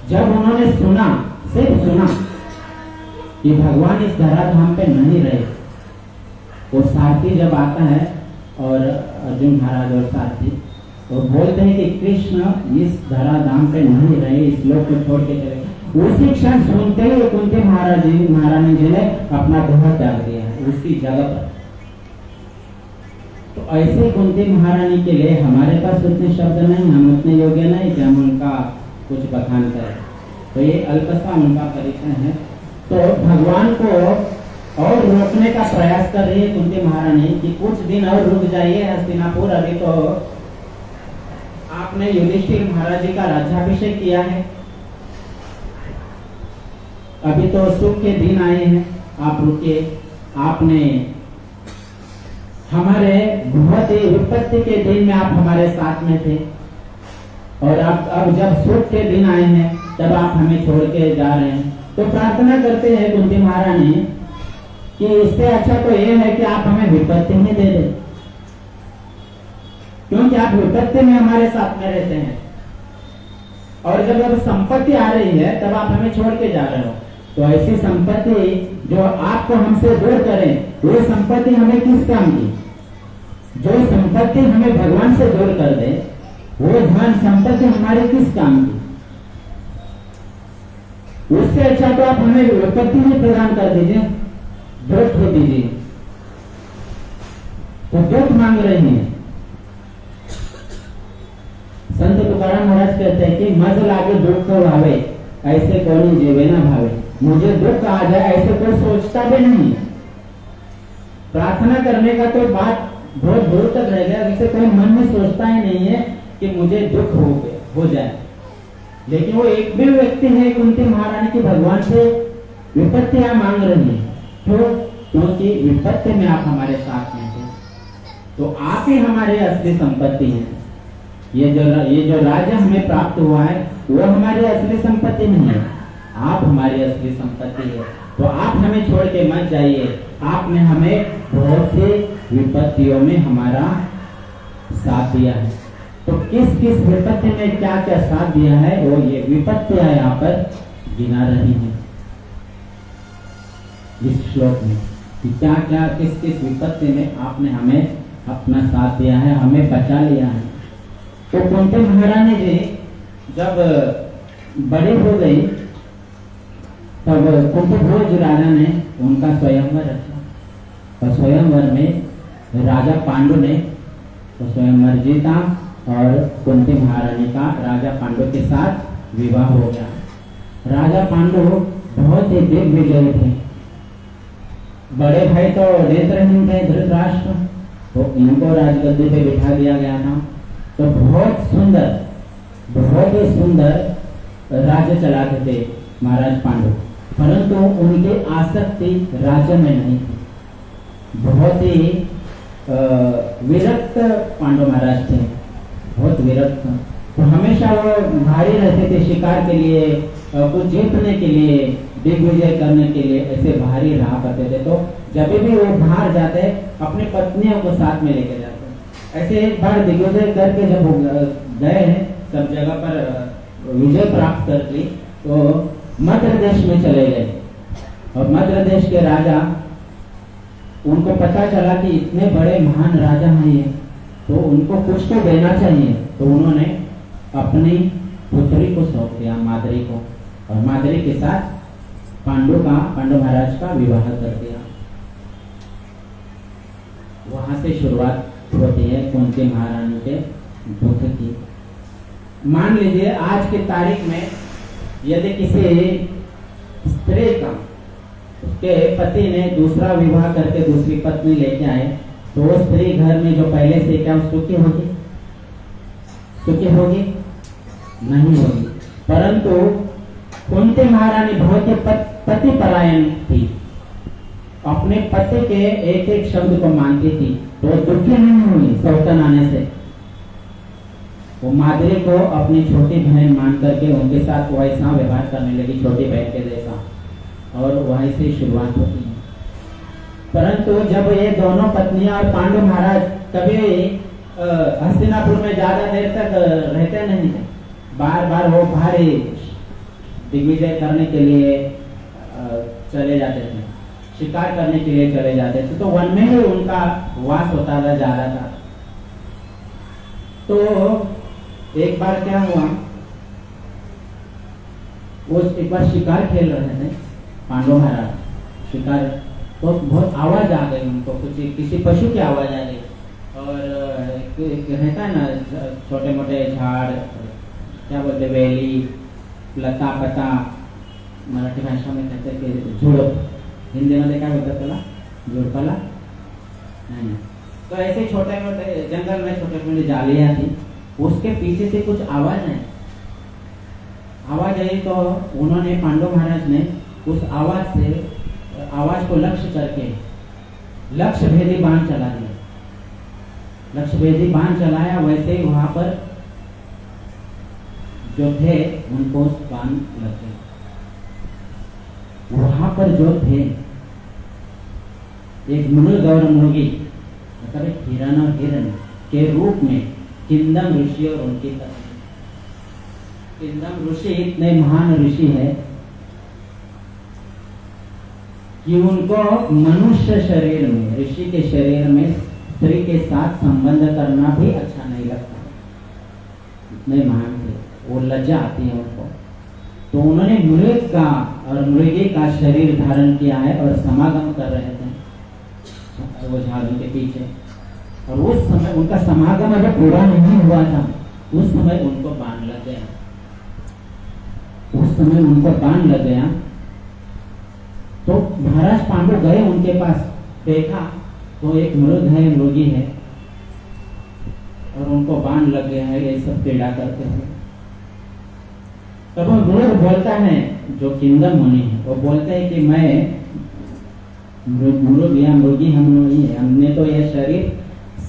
जब उन्होंने सुना, सिर्फ सुना कि भगवान इस धराधाम पे नहीं रहे, वो सारथी जब आता है और अर्जुन महाराज और सारथी तो बोलते हैं कि कृष्ण इस धराधाम पे नहीं रहे, इस लोक को छोड़ के चले, उसी क्षण सुनते ही कुंती महारानी जी ने अपना देह त्याग दिया है उसी जगह पर। तो ऐसे कुंती महारानी के लिए हमारे पास उतने शब्द नहीं, हम उतने योग्य नहीं कि हम उनका कुछ बखान करें। तो ये अल्पसा उनका परिचय है। तो भगवान को और रोकने का प्रयास कर रही है कुंती महारानी कि कुछ दिन और रुक जाइए हस्तिनापुर, अभी तो आपने युधिष्ठिर महाराज जी का राज्याभिषेक किया है, अभी तो सुख के दिन आए हैं, आप रुकिए। आपने हमारे बहुत ही विपत्ति के दिन में आप हमारे साथ में थे, और अब जब सुख के दिन आए हैं तब आप हमें छोड़ के जा रहे हैं। तो प्रार्थना करते हैं कुंती महारानी कि इससे अच्छा तो ये है कि आप हमें विपत्ति ही दे दे, क्योंकि आप विपत्ति में हमारे साथ में रहते हैं, और जब अब संपत्ति आ रही है तब आप हमें छोड़ के जा रहे हो। तो ऐसी संपत्ति जो आपको हमसे दूर करे, वो संपत्ति हमें किस काम की? जो संपत्ति हमें भगवान से दूर कर दे, वो धन संपत्ति हमारे किस काम की? उससे अच्छा तो आप हमें विपत्ति ही प्रदान कर दीजिए, दुख दे दीजिए। तो दुख मांग रहे हैं। संत तुकाराम महाराज कहते हैं कि मज लागे दुख को भावे, ऐसे कौन जीवे ना भावे। मुझे दुख आ जाए ऐसे कोई सोचता भी नहीं। प्रार्थना करने का तो बात बहुत दूर तक रह गया, जिसे कोई मन में सोचता ही नहीं है कि मुझे दुख हो जाए। लेकिन वो एक भी व्यक्ति है कुंती महारानी की भगवान से विपत्तियां मांग रही है। क्यों? क्योंकि विपत्ति में आप हमारे साथ में थे, तो आप ही हमारे असली संपत्ति हैं। ये जो राज्य हमें प्राप्त हुआ है वो हमारी असली संपत्ति नहीं है, आप हमारी असली संपत्ति है। तो आप हमें छोड़ के मत जाइए। आपने हमें बहुत सी विपत्तियों में हमारा साथ दिया है। तो किस किस विपत्ति में क्या क्या साथ दिया है, वो ये विपत्तियां यहाँ पर गिना रही हैं इस श्लोक में, कि क्या क्या किस किस विपत्ति में आपने हमें अपना साथ दिया है, हमें बचा लिया है। तो कुंती महारानी जी जब बड़ी हो गई तब कुंभोज राजा ने उनका स्वयंवर रचा, और स्वयंवर में राजा पांडु ने तो स्वयंवर जीता, और कुंती महारानी का राजा पांडु के साथ विवाह हो गया। राजा पांडु बहुत ही दिग्विजयी थे। बड़े भाई तो नेत्रहीन थे धृतराष्ट्र, तो इनको राजगद्दी पे बिठा दिया गया था। तो बहुत ही सुंदर राज्य चलाते थे महाराज पांडु, परंतु उनकी आसक्ति राज्य में नहीं थी। बहुत ही विरक्त पांडु महाराज थे, बहुत विरक्त। तो हमेशा वो भारी रहते थे शिकार के लिए, कुछ जीतने के लिए, दिग्विजय करने के लिए, ऐसे भारी रहा करते थे। तो जब भी वो बाहर जाते अपनी पत्नियों को साथ में लेके जाते। ऐसे एक बार दिग्विजय करके जब गए सब जगह पर विजय प्राप्त कर ली, तो मध्य देश में चले गए, और मध्य देश के राजा, उनको पता चला कि इतने बड़े महान राजा हैं ये, तो उनको कुछ तो देना चाहिए। तो उन्होंने अपनी पुत्री को सौंप दिया, माद्री को, और माद्री के साथ पांडु महाराज का विवाह कर दिया। वहां से शुरुआत होती है कुंती महारानी के दुख की। मान लीजिए आज की तारीख में यदि किसी स्त्री का उसके पति ने दूसरा विवाह करके दूसरी पत्नी लेके आए, तो वो स्त्री घर में जो पहले से क्या सुखी होगी? सुखी होगी? नहीं होगी। परंतु कुंती महारानी बहुत ही पति परायण थी, अपने पति के एक एक शब्द को मानती थी, तो दुखी नहीं हुई सौतन आने से। वो माद्री को अपनी छोटी बहन मान करके उनके साथ वैसा व्यवहार करने लगी, छोटी बहन के जैसा, और वहीं से शुरुआत होती है। परंतु जब ये दोनों पत्नियां और पांडु महाराज कभी हस्तिनापुर में ज्यादा देर तक रहते नहीं थे, बार बार वो भारी दिग्विजय करने के लिए चले जाते थे, शिकार करने के लिए चले जाते थे, तो वन में ही उनका वास होता था, जा रहा था। तो एक बार क्या हुआ, वो एक बार शिकार खेल रहे थे पांडु महाराज, शिकार, तो बहुत आवाज आ गई उनको, कुछ किसी पशु की आवाज आ गई, और एक रहता है ना छोटे मोटे झाड़, क्या बोलते, वेली, लता पता, मराठी भाषा में कहते हैं झुडप, हिंदी में क्या बोलते त्याला, झुडपाला नहीं। तो ऐसे छोटे मोटे जंगल में छोटे मोटे जालियां थी, उसके पीछे से कुछ आवाज आई। आवाज आई तो उन्होंने, पांडु महाराज ने उस आवाज को लक्ष्य करके लक्ष्य भेदी बाण चला दिया, लक्ष्य भेदी बाण चलाया। वैसे ही वहां पर जो थे उनको बाण लग गए। वहां पर जो थे एक मृग और मुर्गी, मतलब एक हिरण और हिरण के रूप में किंदम ऋषि और उनकी पत्नी। किंदम ऋषि इतने महान ऋषि है कि उनको मनुष्य शरीर में, ऋषि के शरीर में स्त्री के साथ संबंध करना भी अच्छा नहीं लगता। इतने महान थे, वो लज्जा आती है उनको। तो उन्होंने मृग का और मृगी का शरीर धारण किया है और समागम कर रहे थे वो झाड़ू के पीछे। और उस समय उनका समागम अगर पूरा नहीं हुआ था, उस समय उनको बाण लग गया। उस समय उनको बाण लग गया तो महाराज पांडु गए उनके पास, देखा तो एक मृग है, मृगी है और उनको बाण लग गया है, ये सब पीड़ा करते हैं। तब वो मृग बोलता है, जो किंदम मुनि है, वो बोलते हैं कि मैं मृग या मृगी हम नहीं है, हमने तो यह शरीर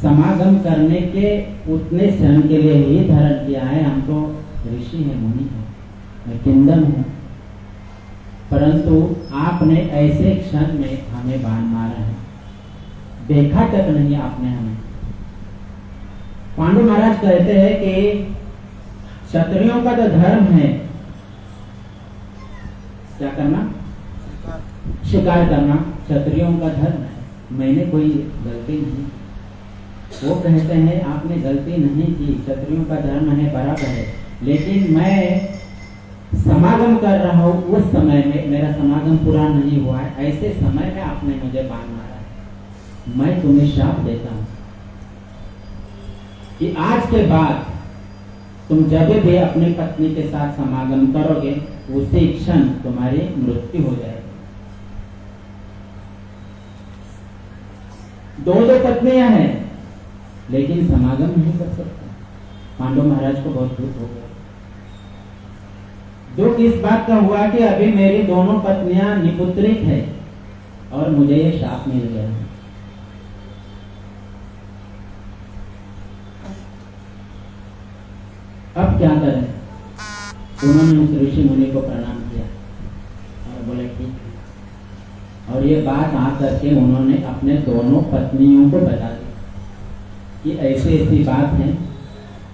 समागम करने के उतने क्षण के लिए ही धारण किया है, हम तो ऋषि है, मुनि है, किंदम है, परंतु आपने ऐसे क्षण में हमें बाण मारा है, देखा तक नहीं आपने हमें। पांडु महाराज कहते हैं कि क्षत्रियों का तो धर्म है क्या करना, शिकार करना, क्षत्रियों का धर्म है, मैंने कोई गलती नहीं। वो कहते हैं आपने गलती नहीं की, क्षत्रियों का धर्म है, बराबर है, लेकिन मैं समागम कर रहा हूं, उस समय में मेरा समागम पूरा नहीं हुआ है, ऐसे समय में आपने मुझे बाण मारा है। मैं तुम्हें श्राप देता हूं कि आज के बाद तुम जब भी अपनी पत्नी के साथ समागम करोगे, उसी क्षण तुम्हारी मृत्यु हो जाएगी। दो पत्नियां हैं लेकिन समागम नहीं कर सकते। पांडु महाराज को बहुत दुख हो गया। दुख इस बात का हुआ कि अभी मेरी दोनों पत्नियां निपुत्रिक है और मुझे ये श्राप मिल गया है। अब क्या करें? उन्होंने उस ऋषि मुनि को प्रणाम किया और बोले ठीक है। और ये बात आकर के उन्होंने अपने दोनों पत्नियों को बता दी कि ऐसी ऐसी बात है,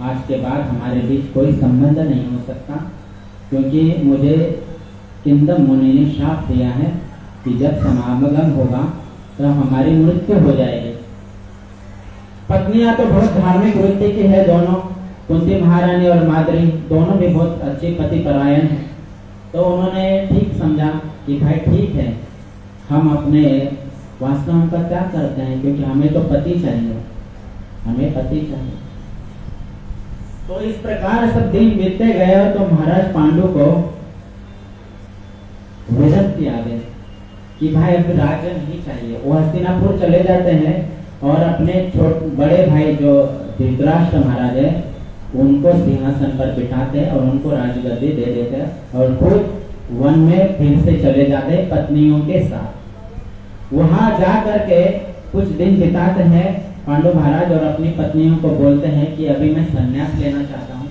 आज के बाद हमारे बीच कोई संबंध नहीं हो सकता, क्योंकि मुझे किंदम मुनि ने श्राप दिया है कि जब समागम होगा तो हमारी मृत्यु हो जाएगी। पत्नियां तो बहुत धार्मिक वृत्ति की है दोनों, कुंती महारानी और माद्री दोनों भी बहुत अच्छी पति परायण है। तो उन्होंने ठीक समझा कि भाई ठीक है, हम अपने वासनाओं का त्याग करते हैं, क्योंकि हमें तो पति चाहिए, हमें पति चाहिए। तो इस प्रकार सब दिन बीतते गए और तो महाराज पांडु को विरक्ति आ गई कि भाई अब राज्य नहीं चाहिए। वो हस्तिनापुर चले जाते हैं और अपने बड़े भाई जो धृतराष्ट्र महाराज है उनको सिंहासन पर बिठाते और उनको राजगद्दी दे देते और खुद वन में फिर से चले जाते पत्नियों के साथ। वहां जा करके कुछ दिन बिताते हैं पांडु महाराज और अपनी पत्नियों को बोलते हैं कि अभी मैं संन्यास लेना चाहता हूँ,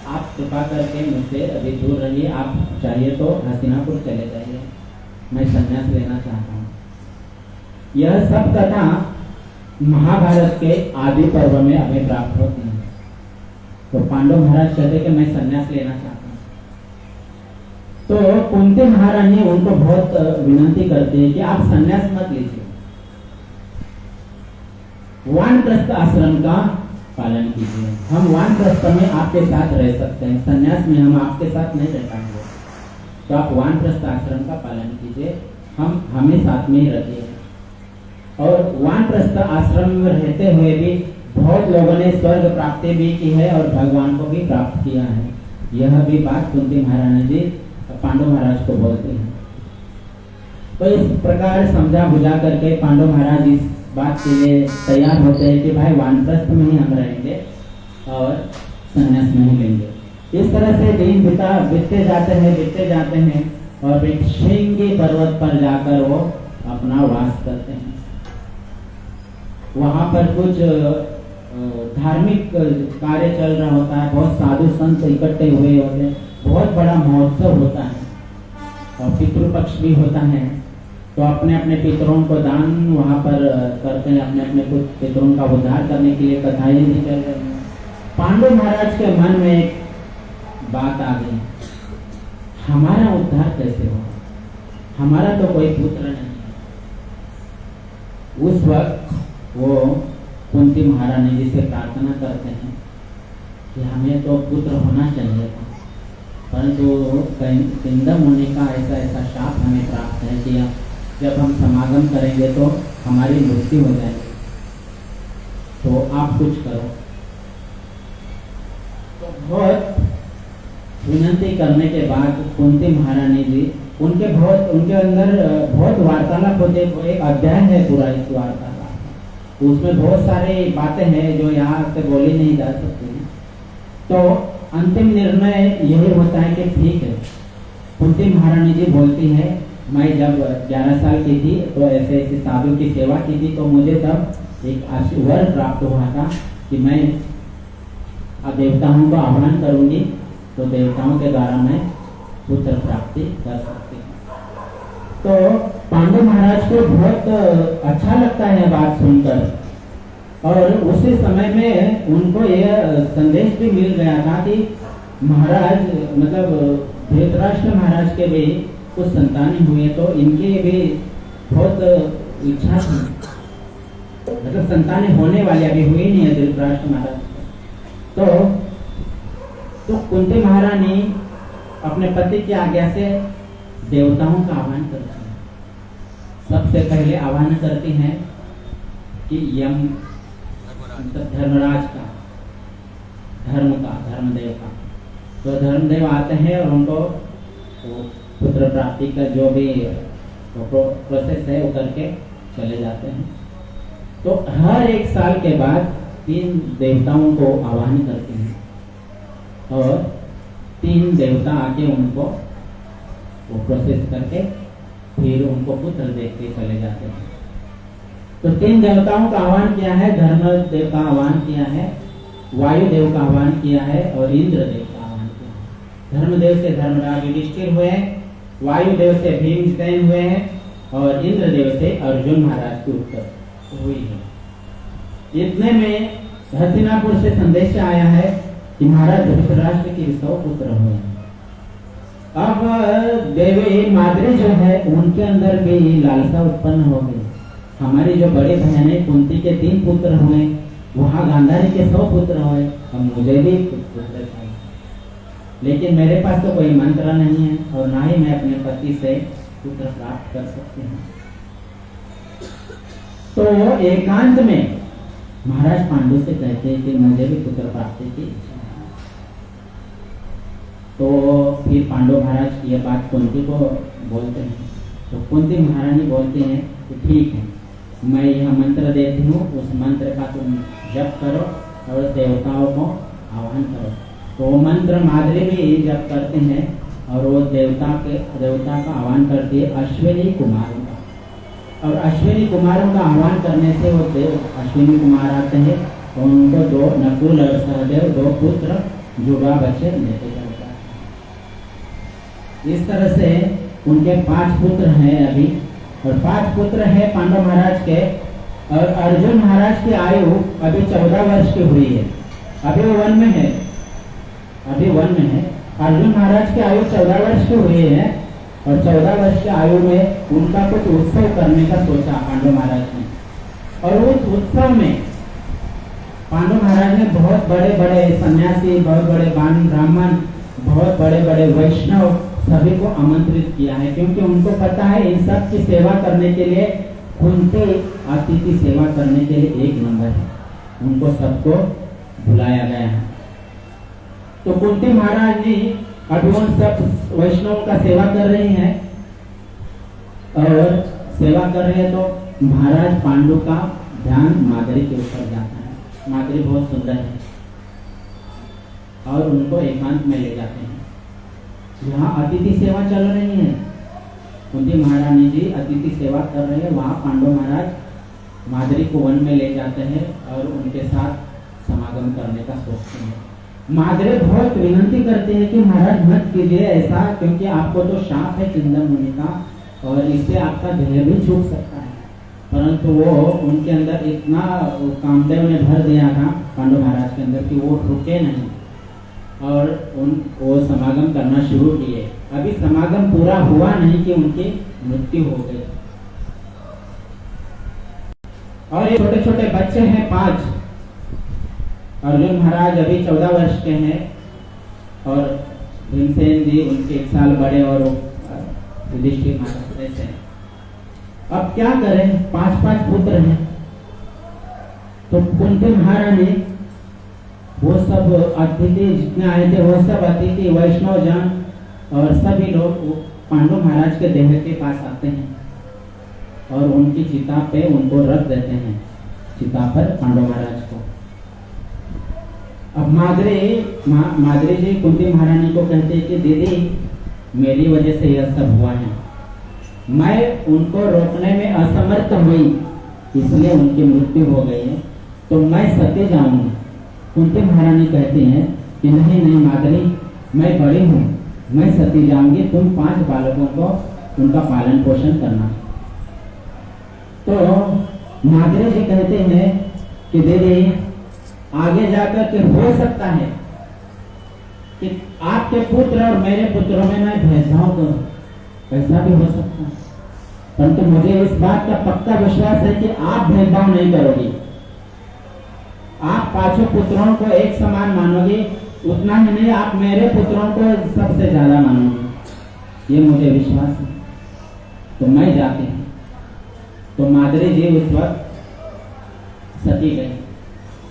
आप कृपा करके मुझसे अभी दूर रहिए, आप चाहिए तो हस्तिनापुर चले जाइए, मैं संन्यास लेना चाहता हूँ। यह सब कथा महाभारत के आदि पर्व में हमें प्राप्त होती है। तो पांडु महाराज कहते कि मैं संन्यास लेना चाहता हूँ। तो कुंती महारानी उनको बहुत विनती करती है कि आप संन्यास मत लीजिए, वानप्रस्थ आश्रम का पालन कीजिए, हम वानप्रस्थ में आपके साथ रह सकते हैं, संन्यास में हम आपके साथ नहीं रह पाएंगे, तो आप वानप्रस्थ आश्रम का पालन कीजिए, हम हमें साथ में ही रखिए। और वानप्रस्थ आश्रम में रहते हुए भी बहुत लोगों ने स्वर्ग प्राप्ति भी की है और भगवान को भी प्राप्त किया है। यह भी बात कुंती महारानी जी पांडु महाराज को बोलते हैं। तो इस प्रकार समझा बुझा करके पांडु महाराज इस बात के लिए तैयार होते हैं कि भाई वानप्रस्थ में ही हम रहेंगे और संन्यास नहीं लेंगे। इस तरह से दिन बीतते जाते हैं और एक श्रृंगी पर्वत पर जाकर वो अपना वास करते हैं। वहां पर कुछ धार्मिक कार्य चल रहा होता है, बहुत साधु संत इकट्ठे हुए होते हैं, बहुत बड़ा महोत्सव होता है और पितृपक्ष भी होता है। तो अपने अपने पितरों को दान वहाँ पर करते हैं, अपने अपने पितरों का उद्धार करने के लिए कथाएं भी चल रही हैं। पांडु महाराज के मन में एक बात आ गई, हमारा उद्धार कैसे होगा, हमारा तो कोई पुत्र नहीं है। उस वक्त वो कुंती महारानी जी से प्रार्थना करते हैं कि हमें तो पुत्र होना चाहिए था, परंतु किंदम मुनि का ऐसा शाप हमें प्राप्त है कि जब हम समागम करेंगे तो हमारी मृत्यु हो जाएगी, तो आप कुछ करो। तो बहुत विनती करने के बाद कुंती महारानी जी उनके अंदर बहुत वार्तालाप होते, एक अध्याय है पूरा इस वार्तालाप, उसमें बहुत सारी बातें हैं जो यहाँ से बोली नहीं जा सकती। तो अंतिम निर्णय यही होता है कि ठीक है, कुंती महारानी जी बोलती है मैं जब 11 साल की थी तो ऐसे ऐसे साधु की सेवा की थी, तो मुझे तब एक वर प्राप्त हुआ था कि मैं देवताओं को आह्वान करूंगी तो देवताओं के द्वारा मैं पुत्र प्राप्ति कर सकती हूँ। तो पांडु महाराज को बहुत अच्छा लगता है बात सुनकर, और उसी समय में उनको यह संदेश भी मिल गया था कि महाराज मतलब धृतराष्ट्र महाराज के भी कुछ संतान हुए, तो इनकी भी बहुत इच्छा थी, मतलब संतानें होने वाली अभी हुई नहीं है धृतराष्ट्र महाराज। तो कुंती महारानी अपने पति की आज्ञा से देवताओं का आह्वान करती है। सबसे पहले आह्वान करती हैं कि यम धर्मराज का, धर्मदेव का, तो धर्मदेव आते हैं और उनको पुत्र प्राप्ति का जो भी प्रोसेस है वो करके चले जाते हैं। तो हर एक साल के बाद 3 देवताओं को आह्वान करते हैं और 3 देवता आके उनको वो प्रोसेस करके फिर उनको पुत्र देख के चले जाते हैं। तो 3 देवताओं का आह्वान किया है, धर्मदेव का आह्वान किया है, वायुदेव का आह्वान किया है और इंद्रदेव का आह्वान किया है। धर्मदेव से धर्मराज युधिष्ठिर हुए, वायुदेव से भीमसेन हुए हैं और इंद्रदेव से अर्जुन महाराज की उत्तर हुई है। इतने में हस्तिनापुर से संदेश आया है कि महाराज धृतराष्ट्र की 100 पुत्र हुए। अब देवी माद्री जो है उनके अंदर भी लालसा उत्पन्न हो गई, हमारी जो बड़ी बहन है कुंती के 3 पुत्र हुए, वहां गांधारी के 100 पुत्र हुए, अब मुझे भी पुत्र चाहिए, लेकिन मेरे पास तो कोई मंत्र नहीं है और ना ही मैं अपने पति से पुत्र प्राप्त कर सकती हूँ। तो एकांत में महाराज पांडु से कहते हैं कि मुझे भी पुत्र प्राप्ति की इच्छा है। तो फिर पांडु महाराज ये बात कुंती को बोलते हैं, तो कुंती महारानी बोलती हैं कि ठीक है, मैं यह मंत्र देती हूँ, उस मंत्र का तुम जप करो और देवताओं को आह्वान करो। तो वो मंत्र माद्री भी जप करते हैं और वो देवता का आह्वान करती है अश्विनी कुमारों का, और अश्विनी कुमारों का आह्वान करने से वो देव अश्विनी कुमार आते हैं और उनको 2 नकुल और सहदेव 2 पुत्र जुड़ा बच्चे लेते जाता है। इस तरह से उनके 5 पुत्र हैं अभी, और 5 पुत्र हैं पांडव महाराज के, और अर्जुन महाराज की आयु अभी 14 वर्ष की हुई है, अभी वो वन में है, अर्जुन महाराज की आयु 14 वर्ष की हुई है, और 14 वर्ष की आयु में उनका कुछ उत्सव करने का सोचा पांडव महाराज ने, और उस उत्सव में पांडव महाराज ने बहुत बड़े बड़े सन्यासी, बहुत बड़े ब्राह्मण, बहुत बड़े बड़े वैष्णव सभी को आमंत्रित किया है, क्योंकि उनको पता है इन सब की सेवा करने के लिए कुंती अतिथि सेवा करने के लिए 1 नंबर है, उनको सबको बुलाया गया है। तो कुंती महाराज जी अभी उन सब वैष्णव का सेवा कर रही हैं, और सेवा कर रहे हैं तो महाराज पांडु का ध्यान माद्री के ऊपर जाता है। माद्री बहुत सुंदर है और उनको एकांत में ले जाते हैं। यहाँ अतिथि सेवा चल रही है, कुंती महारानी जी अतिथि सेवा कर रहे हैं, वहाँ पांडव महाराज माद्री को वन में ले जाते हैं और उनके साथ समागम करने का सोचते हैं। माद्री बहुत विनती करते हैं कि महाराज मत कीजिए ऐसा, क्योंकि आपको तो शाप है चिंदम मुनि का और इससे आपका देह भी छूट सकता है। परंतु वो उनके अंदर इतना कामदेव ने भर दिया था पांडु महाराज के अंदर कि वो रुके नहीं और वो समागम करना शुरू किए। अभी समागम पूरा हुआ नहीं कि उनकी मृत्यु हो गई। और ये छोटे छोटे बच्चे हैं 5। अर्जुन महाराज अभी 14 वर्ष के हैं और भीमसेन जी उनके 1 साल बड़े और युधिष्ठिर महाराज से। अब क्या करें, 5 पुत्र हैं। तो कुंती महारानी वो सब अतिथि जितने आए थे वो सब अतिथि वैष्णव जन और सभी लोग पांडु महाराज के देह के पास आते हैं और उनकी चिता पे उनको रख देते हैं, चिता पर पांडु महाराज को। अब माद्री जी कुंती महारानी को कहते हैं कि दीदी मेरी वजह से यह सब हुआ है, मैं उनको रोकने में असमर्थ हुई इसलिए उनकी मृत्यु हो गई है, तो मैं सती जाऊंगी। कुंती महारानी कहती हैं कि नहीं माद्री, मैं बड़ी हूँ, मैं सती जाऊंगी, तुम 5 बालकों को उनका पालन पोषण करना। तो माद्री जी कहते हैं कि दीदी आगे जाकर के हो सकता है कि आपके पुत्र और मेरे पुत्रों में मैं भेदभाव करूं, ऐसा भी हो सकता है, परंतु मुझे इस बात का पक्का विश्वास है कि आप भेदभाव नहीं करोगे, आप 5 पुत्रों को एक समान मानोगे, उतना ही नहीं आप मेरे पुत्रों को सबसे ज्यादा मानोगे, ये मुझे विश्वास है। तो मैं जाती हूँ। तो माद्री जी उस वक्त सती गई।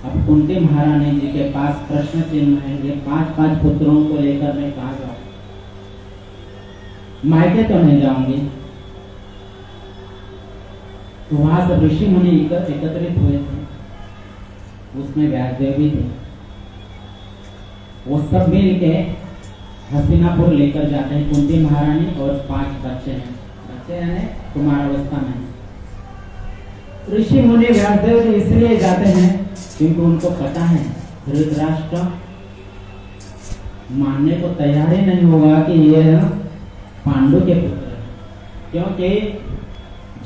अब कुंती महारानी जी के पास प्रश्न चिन्ह है, ये 5 पुत्रों को लेकर मैं कहाँ जाऊं, मायके तो नहीं जाऊंगी। तो वहां सब ऋषि मुनि एकत्रित हुए थे, उसमें व्यासदेव भी थे। वो सब मिल के हस्तिनापुर लेकर जाते हैं कुंती महारानी और 5 बच्चे हैं, बच्चे यानी कुमारावस्था में। ऋषि मुनि व्यासदेव इसलिए जाते हैं क्योंकि उनको पता है धृतराष्ट्र मानने को तैयार ही नहीं होगा कि ये पांडु के पुत्र है, क्योंकि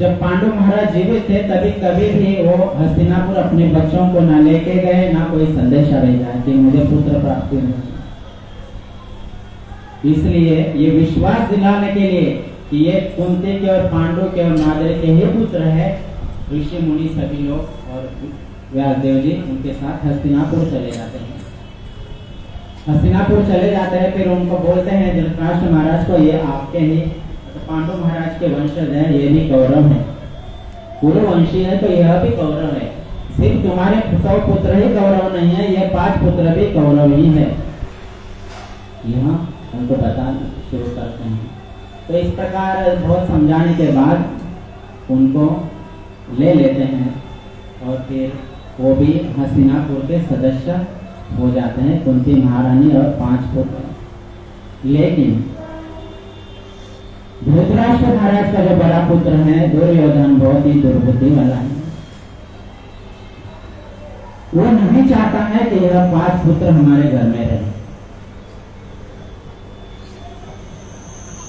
जब पांडु महाराज जीवित थे तभी कभी भी वो हस्तिनापुर अपने बच्चों को ना लेके गए, ना कोई संदेशा भेजा कि मुझे पुत्र प्राप्ति नहीं। इसलिए ये विश्वास दिलाने के लिए कि ये कुंती के और पांडु के और माद्री के ही पुत्र है, ऋषि मुनि सभी लोग और व्यासदेव जी उनके साथ हस्तिनापुर चले जाते हैं। हस्तिनापुर चले जाते हैं, फिर उनको बोलते हैं धृतराष्ट्र महाराज को, ये आपके ही पांडु महाराज के वंशज हैं, ये भी कौरव है, पूर्व वंशी है, तो यह भी कौरव है। सिर्फ तुम्हारे 100 पुत्र ही कौरव नहीं है, ये 5 पुत्र भी कौरव ही है। यहाँ उनको बताना शुरू करते हैं। तो इस प्रकार बहुत समझाने के बाद उनको ले लेते हैं और फिर वो भी हस्तिनापुर के सदस्य हो जाते हैं, कुंती महारानी और 5 पुत्र। लेकिन धृतराष्ट्र महाराज का जो बड़ा पुत्र है दुर्योधन बहुत ही दुर्बुद्धि वाला है, वो नहीं चाहता है कि यह 5 पुत्र हमारे घर में रहे,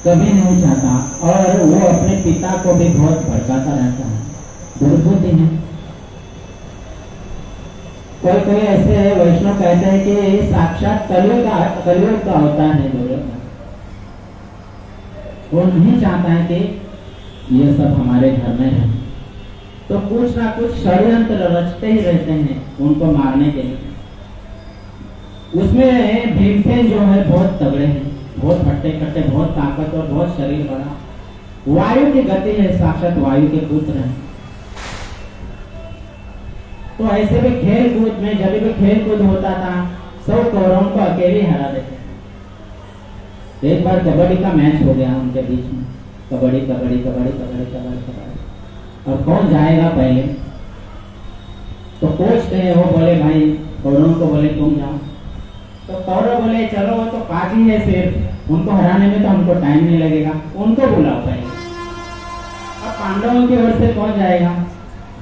कभी नहीं चाहता। और वो अपने पिता को भी बहुत भड़काता रहता है, दुर्बुद्धि है। कोई ऐसे वैष्णव कहते हैं कि साक्षात कलयुग का होता है दुर्योधन। वो नहीं चाहता है कि ये सब हमारे घर में रहे, तो कुछ ना कुछ षड्यंत्र रचते ही रहते हैं उनको मारने के लिए। उसमें भीमसेन जो है बहुत तगड़े हैं, बहुत हट्टे कट्टे, बहुत ताकत और बहुत शरीर बड़ा, वायु की गति है, साक्षात वायु के पुत्र हैं। तो ऐसे भी खेल कूद में जब भी खेल कूद होता था 100 कौरवों को अकेले हरा देते। एक बार कबड्डी का मैच हो गया उनके बीच में, कबड्डी कबड्डी कबड्डी कबड्डी कबड्डी कबड्डी, और कौन जाएगा पहले। तो कोच थे वो बोले भाई कौरवों को बोले तुम जाओ, तो कौरव बोले चलो वो तो 5 ही है, सिर्फ उनको हराने में तो हमको टाइम नहीं लगेगा, उनको बुलाओ पहले। अब पांडवों की ओर से कौन जाएगा,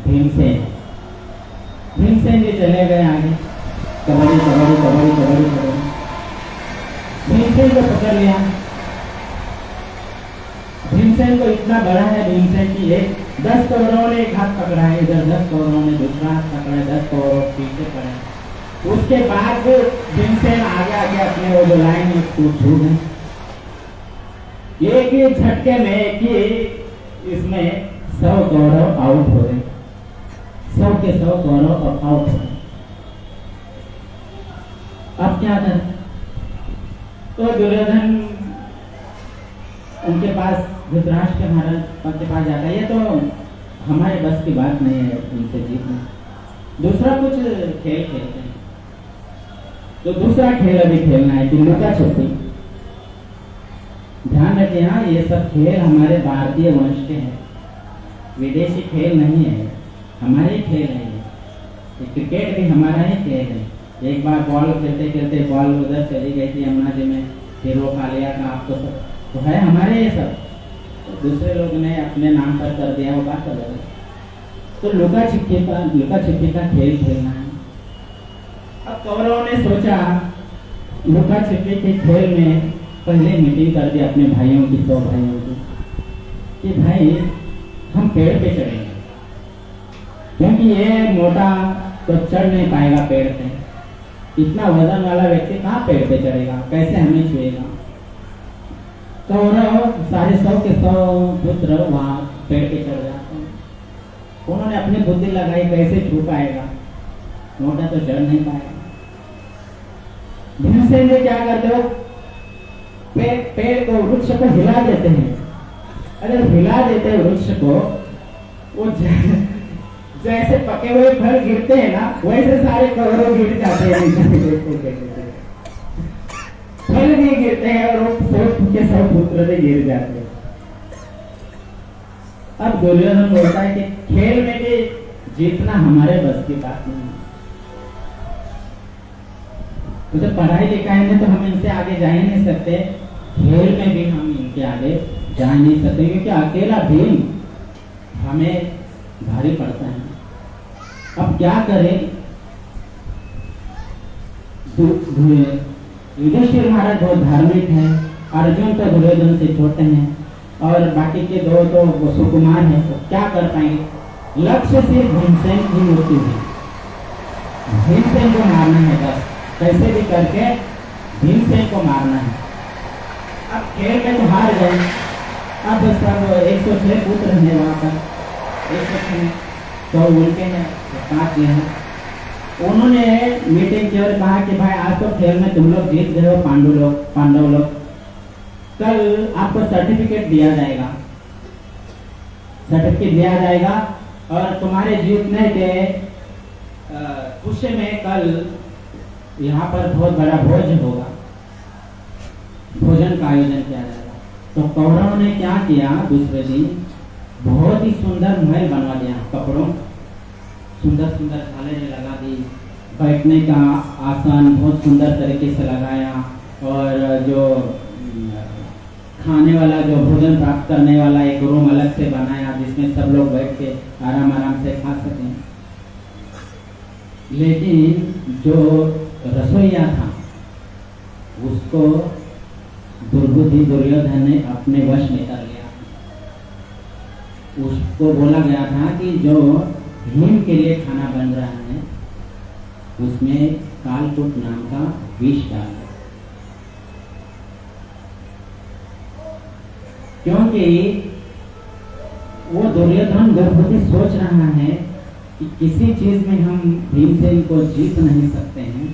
भीमसेन। भीमसेन जी चले गए आगे, कबड्डी कबड्डी कबड्डी कबड्डी कबड्डी, भीमसेन को पकड़ लिया। भीमसेन भीमसेन को इतना बड़ा है भीमसेन की एक 10 कौरवों ने एक हाथ पकड़ा है, इधर 10 कौरवों ने दूसरा हाथ पकड़ा है, 10 कौरव पीछे पड़े। उसके बाद भी भीमसेन आगे आगे अपने वो जो लाइन है उसको छू गए। एक ही झटके में कि इसमें 100 कौरव आउट हो गए, 100 के 100 कौरव आउट हो गए। अब क्या करें? तो दुर्योधन उनके पास, धृतराष्ट्र महाराज के पास जाता है, ये तो हमारे बस की बात नहीं है उनसे जीतना, दूसरा कुछ खेल खेलते हैं। तो दूसरा खेल अभी खेलना है कि लुका छुपी। ध्यान रखिए, हाँ, ये सब खेल हमारे भारतीय वंश के हैं, विदेशी खेल नहीं है, हमारे ही खेल है। ये क्रिकेट भी हमारा ही खेल है। एक बार बॉल खेलते खेलते बॉल उधर चली गई थी यमुना जी में, फिर वो खा लिया था आपको सब, तो है हमारे ये सब, तो दूसरे लोग ने अपने नाम पर कर दिया, वो बात अलग है। तो लुका छिपी का खेल खेलना है। अब कौरवों ने सोचा लुका छिपी के खेल में पहले मीटिंग कर दी अपने भाइयों की, 100 भाइयों की, कि भाई हम पेड़ पे चढ़ेंगे, क्योंकि ये मोटा तो चढ़ नहीं पाएगा पेड़ पे, इतना वजन वाला व्यक्ति कहाँ पेड़ पे चढ़ेगा, कैसे हमें छुएगा। तो सारे 100 के 100 पुत्र वहां पेड़ पे चढ़ जाते हैं। उन्होंने अपनी बुद्धि लगाई, कैसे छू पाएगा, मोटा तो चढ़ नहीं पाएगा। भीमसेन ने क्या करते हो, पेड़ को, वृक्ष को हिला देते हैं। अगर हिला देते हैं वृक्ष को, वो जैसे पके हुए फल गिरते हैं ना, वैसे सारे कौरव गिर जाते हैं, फल भी गिरते हैं और वो 100 के 100 पुत्र भी गिर जाते हैं। अब दुर्योधन बोलता है कि खेल में भी जीतना हमारे बस की बात नहीं है। तो जब पढ़ाई लिखाई में तो हम इनसे आगे जा ही नहीं सकते, खेल में भी हम इनके आगे जा नहीं सकते, क्योंकि अकेला भीम हमें भारी पड़ता है। अब क्या करें? युधिष्ठिर महाराज बहुत धार्मिक है, अर्जुन तो दुर्योधन से छोटे हैं, और बाकी के 2 तो सुकुमार हैं, तो क्या कर पाएंगे? लक्ष्य सिर्फ भीमसेन की मृत्यु है, भीमसेन को मारना है, बस कैसे भी करके भीमसेन को मारना है। अब खेल में तो हार गए। अब सब 106 पुत्र हैं वहां पर, 106 तो उनके हैं, 5 हैं। उन्होंने मीटिंग की और कहा कि भाई आज तो खेल में तुम लोग जीत गए हो, पांडव लोग, कल आपको सर्टिफिकेट दिया जाएगा, और तुम्हारे जीतने के खुशी में कल यहाँ पर बहुत बड़ा भोज होगा, भोजन का आयोजन किया जाएगा। तो कौरवों ने क्या किया, दूसरे दिन बहुत ही सुंदर महल बनवा दिया, कपड़ों सुंदर सुंदर झालरें लगा दी, बैठने का आसन बहुत सुंदर तरीके से लगाया, और जो खाने वाला, जो भोजन प्राप्त करने वाला एक रूम अलग से बनाया, जिसमें सब लोग बैठ के आराम से खा सकें। लेकिन जो रसोईया था उसको दुर्बुद्धि दुर्योधन ने अपने वश में कर लिया। उसको बोला गया था कि जो भीम के लिए खाना बन रहा है उसमें कालकूट नाम का विष डाल, क्योंकि वो दुर्योधन दुर्बुद्धि सोच रहा है कि किसी चीज में हम भीमसेन को जीत नहीं सकते हैं,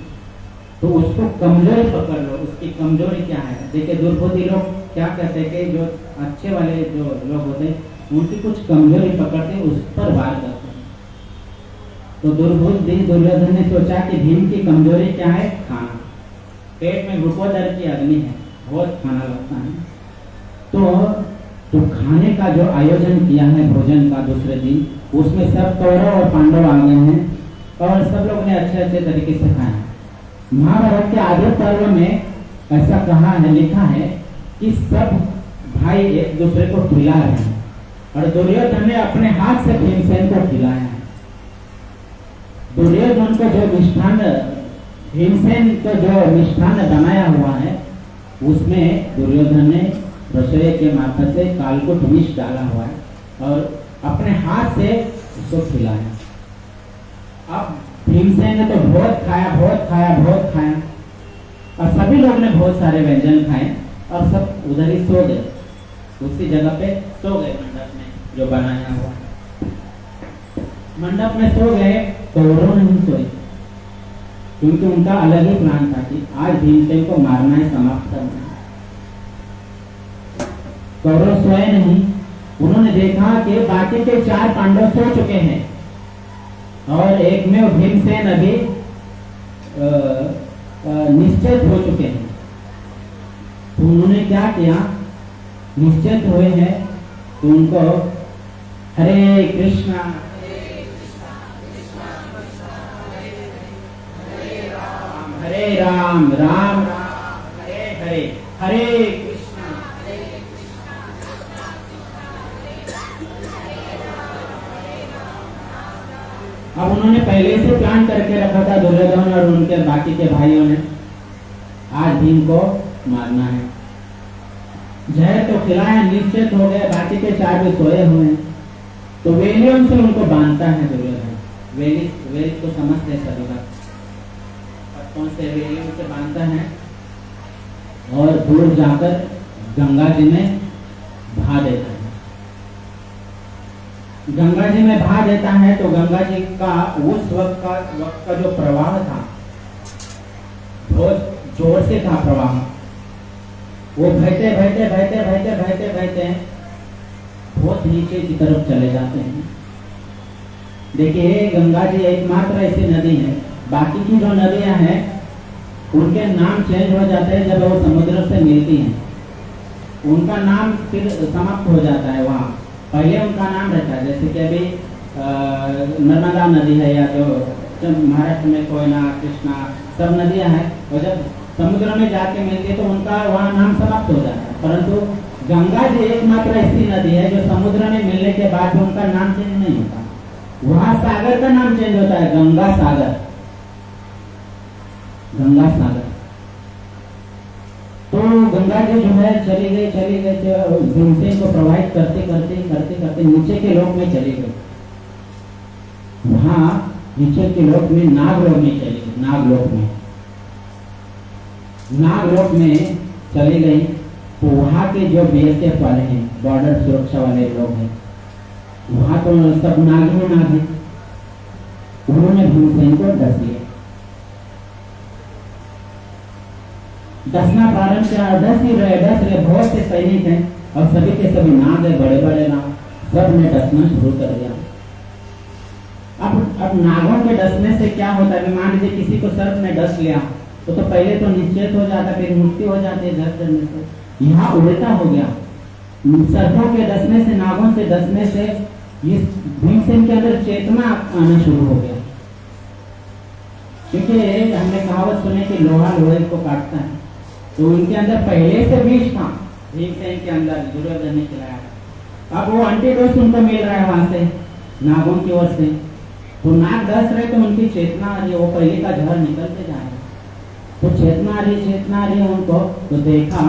तो उसको कमजोरी पकड़ लो। उसकी कमजोरी क्या है? देखिए, दुर्बुद्धि लोग क्या कहते हैं कि जो अच्छे वाले जो लोग होते हैं उनकी कुछ कमजोरी पकड़ते उस पर वार करते हैं। तो दुर्बुद्धि दुर्योधन ने सोचा कि भीम की कमजोरी क्या है? खाना। पेट में ग्लूकोदर की अग्नि है, बहुत खाना लगता है। तो खाने का जो आयोजन किया है भोजन का दूसरे दिन, उसमें सब कौरव और पांडव आ गए हैं और सब लोग ने अच्छे अच्छे तरीके से खाया। महाभारत के आधे पर्व में ऐसा कहा है, लिखा है कि सब भाई एक दूसरे को खिला रहे हैं, और दुर्योधन ने अपने हाथ से भीमसेन को खिलाया है। दुर्योधन को जो मिष्ठान, भीमसेन को जो मिष्ठान बनाया हुआ है उसमें दुर्योधन ने रसोई के मार्फत से कालकुट विष डाला हुआ है और अपने हाथ से उसको खिलाया। अब भीमसेन ने तो बहुत खाया और सभी लोग ने बहुत सारे व्यंजन खाए और सब उधर ही सो गए, उसी जगह पे सो गए मंडप में जो बनाया हुआ मंडप में सो गए। कौरव नहीं सोए क्योंकि उनका अलग ही प्लान था कि आज भीमसेन को मारना है, समाप्त करना है। कौरव सोए नहीं, उन्होंने देखा कि बाकी के 4 पांडव सो चुके हैं और एक में भीमसेन अभी निश्चित हो चुके हैं। तो उन्होंने क्या किया, निश्चित हुए हैं तो उनको हरे कृष्णा हरे राम राम राम हरे हरे हरे कृष्णा। अब उन्होंने पहले से प्लान करके रखा था, दुर्योधन और उनके बाकी के भाइयों ने, आज भीम को मारना है। जहर तो खिलाया, निश्चित हो गए, बाकी के 4 भी सोए हुए हैं। तो वेलियों से उनको बांधता है दुर्योधन। वेली को समझते सभी बात, पत्तों से वेलियों से बांधता है और दूर जाकर गंगा जी में बहा देता है। गंगा जी में बहा देता है तो गंगा जी का उस वक्त का जो प्रवाह था बहुत जोर से था प्रवाह। वो बहते बहुत नीचे की तरफ चले जाते हैं। देखिए गंगा जी एकमात्र ऐसी नदी है, बाकी की जो नदियां हैं उनके नाम चेंज हो जाते हैं जब वो समुद्र से मिलती हैं, उनका नाम फिर समाप्त हो जाता है। वहाँ पहले उनका नाम रहता है, जैसे कि अभी नर्मदा नदी है या जो महाराष्ट्र में कोयना कृष्णा सब नदियां हैं, और जब समुद्र में जाके मिलती है तो उनका वहाँ नाम समाप्त हो जाता है। परंतु गंगा जी एकमात्र ऐसी नदी है जो समुद्र में मिलने के बाद उनका नाम चेंज नहीं होता, वहाँ सागर का नाम चेंज होता है, गंगा सागर। तो गंगा जी जो है चली गई भीमसेन को प्रवाहित करते नीचे के लोक में चली गई। वहां नीचे के लोक में नागलोक में चली गई। नागलोक में चली गई तो वहां के जो बीएसएफ वाले हैं, बॉर्डर सुरक्षा वाले लोग हैं, वहां तो सब नाग हैं, उन्होंने भीमसेन को डस लिया। डसना प्रारंभ किया, डस रहे बहुत से सैनिक हैं और सभी के सभी नाग है, बड़े नाग, सब ने डसना शुरू कर दिया। अब नागों के डसने से क्या होता है, मान लीजिए किसी को सर्प ने डस लिया तो पहले तो निश्चित हो जाता, फिर मृत्यु हो जाती है डस करने से। यहाँ उल्टा हो गया, सर्पों के डसने से, नागों से डसने से इस भीमसेन के अंदर चेतना आना शुरू हो गया। क्योंकि हमने कहावत सुने कि लोहा लोहे को काटता है, तो उनके अंदर पहले से विष था भीमसेन के अंदर, दुर्योधन ने खिलाया। अब वो एंटीडोज उनको मिल रहा है वहां से नागों की ओर से, तो नाग डस रहे तो उनकी चेतना आ रही है, वो पहले का जहर निकलते जा रहा है, तो चेतना आ रही है उनको। तो देखा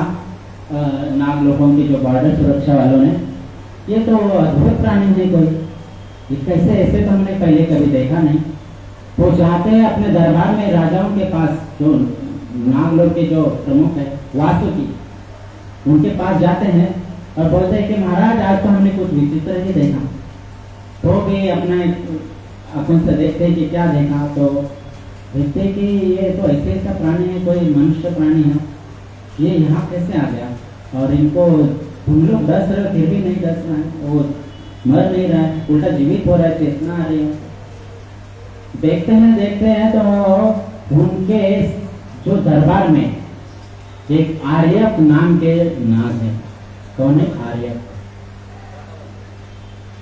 नाग लोगों की जो बॉर्डर सुरक्षा वालों ने, ये तो अद्भुत प्राणी है कोई, ये कैसे, ऐसे तो हमने पहले कभी देखा नहीं। तो जाते हैं अपने दरबार में राजाओं के पास, जो नाग लोग के जो प्रमुख है वासुकी, उनके पास जाते हैं और बोलते हैं कि महाराज आज तो हमने कुछ विचित्र ही देखा। तो भी अपने आंखों से देखते हैं कि क्या देखा, तो देखते कि ये तो ऐसा प्राणी है, कोई मनुष्य प्राणी है, ये यहाँ कैसे आ गया, और इनको तुम लोग डस रहे हो फिर भी नहीं डस रहा है, वो मर नहीं रहा है, उल्टा जीवित हो रहा है, चेतना आ रही है। देखते हैं तो उनके जो दरबार में एक आर्यक नाम के नाग है। कौन है आर्यक?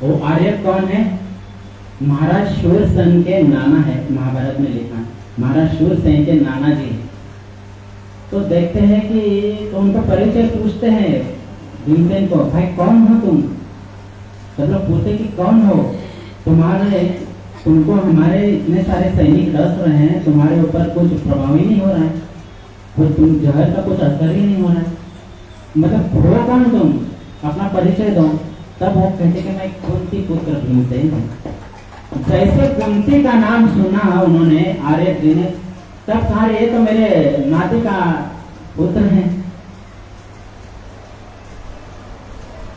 वो आर्यक कौन है? महाराज शूरसेन के नाना है, महाभारत में लिखा है, महाराज शूरसेन के नाना जी। तो देखते हैं कि तो उनको परिचय पूछते हैं भीमसेन को, भाई कौन हो तुम? सब लोग पूछते कि कौन हो, तुमको हमारे इतने सारे सैनिक डस रहे हैं, तुम्हारे ऊपर कुछ प्रभाव ही नहीं हो रहा है, कुछ तुम जहर का कुछ असर ही नहीं हो रहा है। मतलब हो कौन तुम, अपना परिचय दो। तब वो कहते कि मैं कुंती पुत्र भीमसेन हूँ। जैसे कुंती का नाम सुना उन्होंने आर्य जी ने, तब कहा ये तो मेरे नाती का पुत्र है।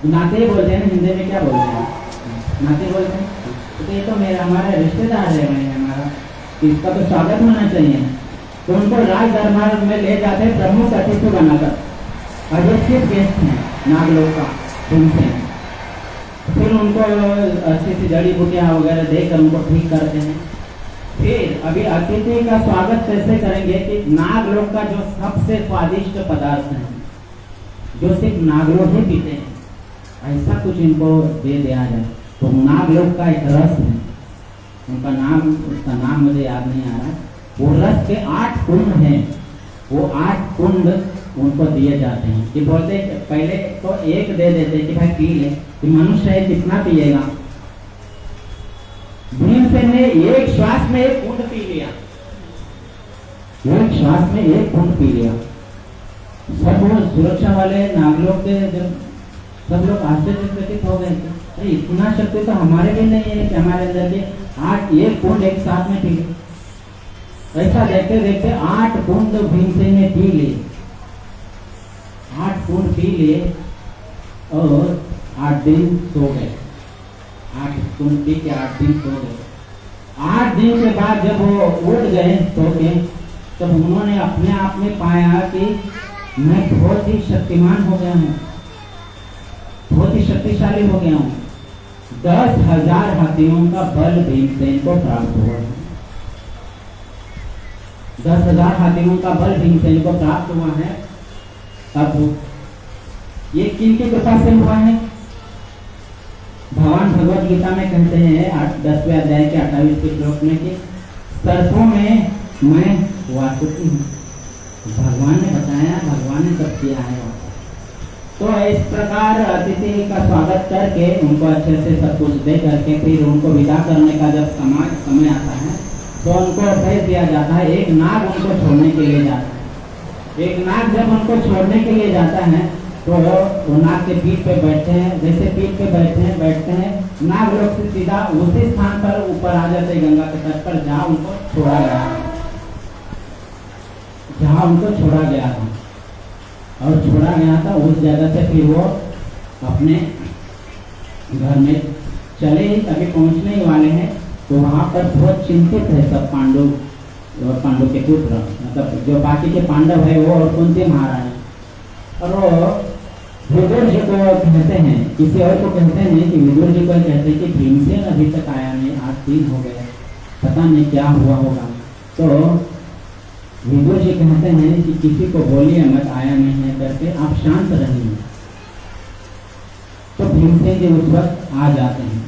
नाते बोलते हैं हिंदी में, क्या बोलते हैं, नाते बोलते हैं। तो ये तो मेरा हमारा रिश्तेदार है भाई हमारा, इसका तो स्वागत होना चाहिए। तो उनको राज दरबार में ले जाते प्रमुख अतिथि बनाकर, और ये चीफ गेस्ट हैं नागलोक का भीमसेन। फिर उनको अच्छी सी जड़ी बूटियां वगैरह देकर उनको ठीक करते हैं। फिर अभी अतिथि का स्वागत कैसे करेंगे कि नागलोक का जो सबसे स्वादिष्ट पदार्थ है, जो सिर्फ नागलोक ही पीते हैं, ऐसा कुछ इनको दे दिया जाए। तो नागलोक का एक रस है, उनका नाम, उसका नाम मुझे याद नहीं आ रहा। वो रस के 8 कुंड हैं, वो 8 कुंड उनको दिए जाते हैं। कि बोलते पहले तो एक दे देते कि भाई पी ले, कि मनुष्य है कितना पिएगा। भीमसेन ने एक श्वास में 1 कुंड पी लिया, एक श्वास में 1 कुंड पी लिया। सब वो सुरक्षा वाले नागलोक के जब सब लोग आश्चर्यचकित हो गए, अरे इतना शक्ति तो हमारे भी नहीं है कि हमारे अंदर के 8 कुंड एक साथ में पी ले। ऐसा देखते देखते 8 कुंड भीमसेन ने पी लिए, 8 कुंड पी लिए और 8 दिन सो गए। 8 कुंड पी के 8 दिन सो गए। 8 दिन के बाद जब वो उठ गए सो के, तब उन्होंने अपने आप में पाया कि मैं बहुत ही शक्तिमान हो गया हूँ, बहुत ही शक्तिशाली हो गया हूँ। 10,000 हाथियों का बल भीमसेन को प्राप्त हुआ है। 10,000 हाथियों का बल भीमसेन को प्राप्त हुआ है। अब ये किनकी कृपा से हुआ है? भगवान भगवत गीता में कहते हैं 10वें अध्याय के 28वें श्लोक में कि सर्पों में मैं वासुकी हूँ। भगवान ने बताया, भगवान ने सब किया है। तो इस प्रकार अतिथि का स्वागत करके उनको अच्छे से सब कुछ दे करके फिर उनको विदा करने का जब समय आता है तो उनको भेज दिया जाता है। एक नाग उनको छोड़ने के लिए जाता है। एक नाग जब उनको छोड़ने के लिए जाता है तो वो नाग के पीठ पे बैठते हैं। जैसे पीठ पे बैठते हैं नाग लोग से सीधा उसी स्थान पर ऊपर आ जाते हैं, गंगा के तट पर, जहाँ उनको छोड़ा गया, जहाँ उनको छोड़ा गया था और छोड़ा गया था उस जगह से फिर वो अपने घर में चले ही, अभी पहुंचने ही वाले हैं। तो वहां पर बहुत चिंतित है सब पांडव और पांडव के पुत्र, मतलब जो बाकी के पांडव है वो और कुंती महारानी। और वो विदुर जी को कहते हैं, किसी और को कहते नहीं, कि विदुर जी को कहते हैं कि भीमसेन अभी तक आया नहीं, 8 दिन हो गए, पता नहीं क्या हुआ होगा। तो विदुर जी कहते हैं कि किसी को बोलिए मत आया नहीं है करके, आप शांत रहिए। तो भीमसेन जी उस वक्त आ जाते हैं।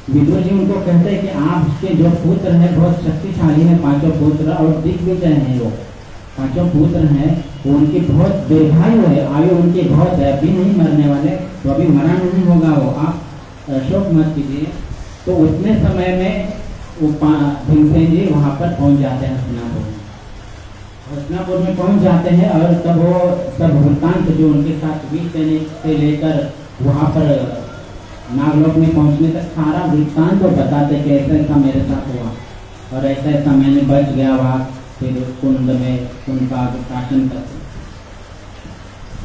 विदुर जी उनको कहते हैं कि आपके जो पुत्र है बहुत शक्तिशाली है, 5 पुत्र और दिग्विजय है। वो 5 पुत्र हैं, वो उनकी बहुत दीर्घायु है, आयु उनकी बहुत है, अभी नहीं मरने वाले, तो अभी मरा नहीं होगा वो, आप शोक मत कीजिए। तो उतने समय में वो भीमसेन जी वहाँ पर पहुँच जाते हैं, हस्तिनापुर में पहुँच जाते हैं। और तब वो सब वृत्तांत जो उनके साथ बीच देने से लेकर वहाँ पर नागलोक में पहुंचने तक सारा वृत्तांत तो बताते कि ऐसा ऐसा मेरे साथ हुआ और ऐसा ऐसा मैंने बच गया वहाँ, फिर कुंड में उनका शासन करते।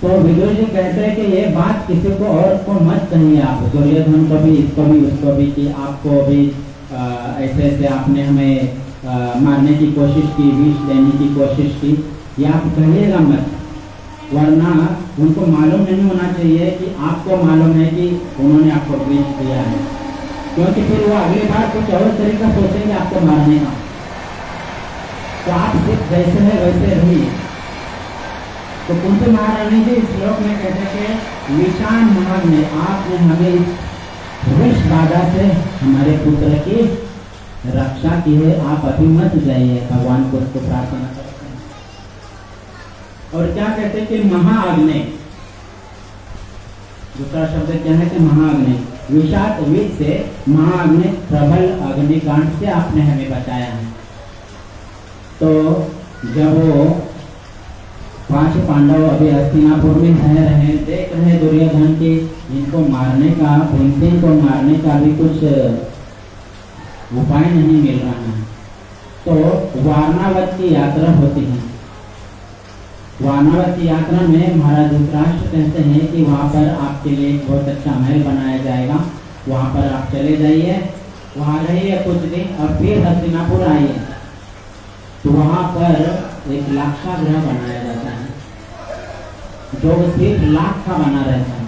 तो विदुर जी कहते हैं कि ये बात किसी को और को मत कहिए, आप दुर्योधन को भी, इसको भी, उसको भी, कि आपको भी ऐसे ऐसे आपने हमें मारने की कोशिश की, विष देने की कोशिश की, ये आप कहिएगा मत, वरना उनको मालूम नहीं होना चाहिए कि आपको मालूम है कि उन्होंने आपको विष दिया है, क्योंकि फिर वो अगली बार कुछ और तरीका सोचेंगे आपको मारने का। तो आप सिर्फ जैसे है वैसे रहिए। तो कुंती महारानी जी इस श्लोक में कहते कि विषाण नाग ने, आपने हमें इस विष बाधा से हमारे पुत्र की रक्षा की है, आप अभी मत जाइए, भगवान को उसको प्रार्थना करते हैं। और क्या कहते हैं कि महाअग्नि, दूसरा शब्द क्या है कि महाअग्नि, विषाद विष से महाअग्नि, प्रबल अग्निकांड से आपने हमें बचाया है। तो जब वो पांच पांडव अभी हस्तिनापुर में रह रहे, देख रहे दुर्योधन की इनको मारने का, भीमसेन को मारने का भी कुछ उपाय नहीं मिल रहा है। तो वारणावत की यात्रा होती है। वारणावत की यात्रा में महाराज धृतराष्ट्र कहते हैं कि वहाँ पर आपके लिए एक बहुत अच्छा महल बनाया जाएगा, वहाँ पर आप चले जाइए, वहाँ रहिए कुछ दिन और फिर हस्तिनापुर आइए। तो वहाँ पर एक लाक्षागृह बनाया जाता है जो सिर्फ लाख का बना रहता है,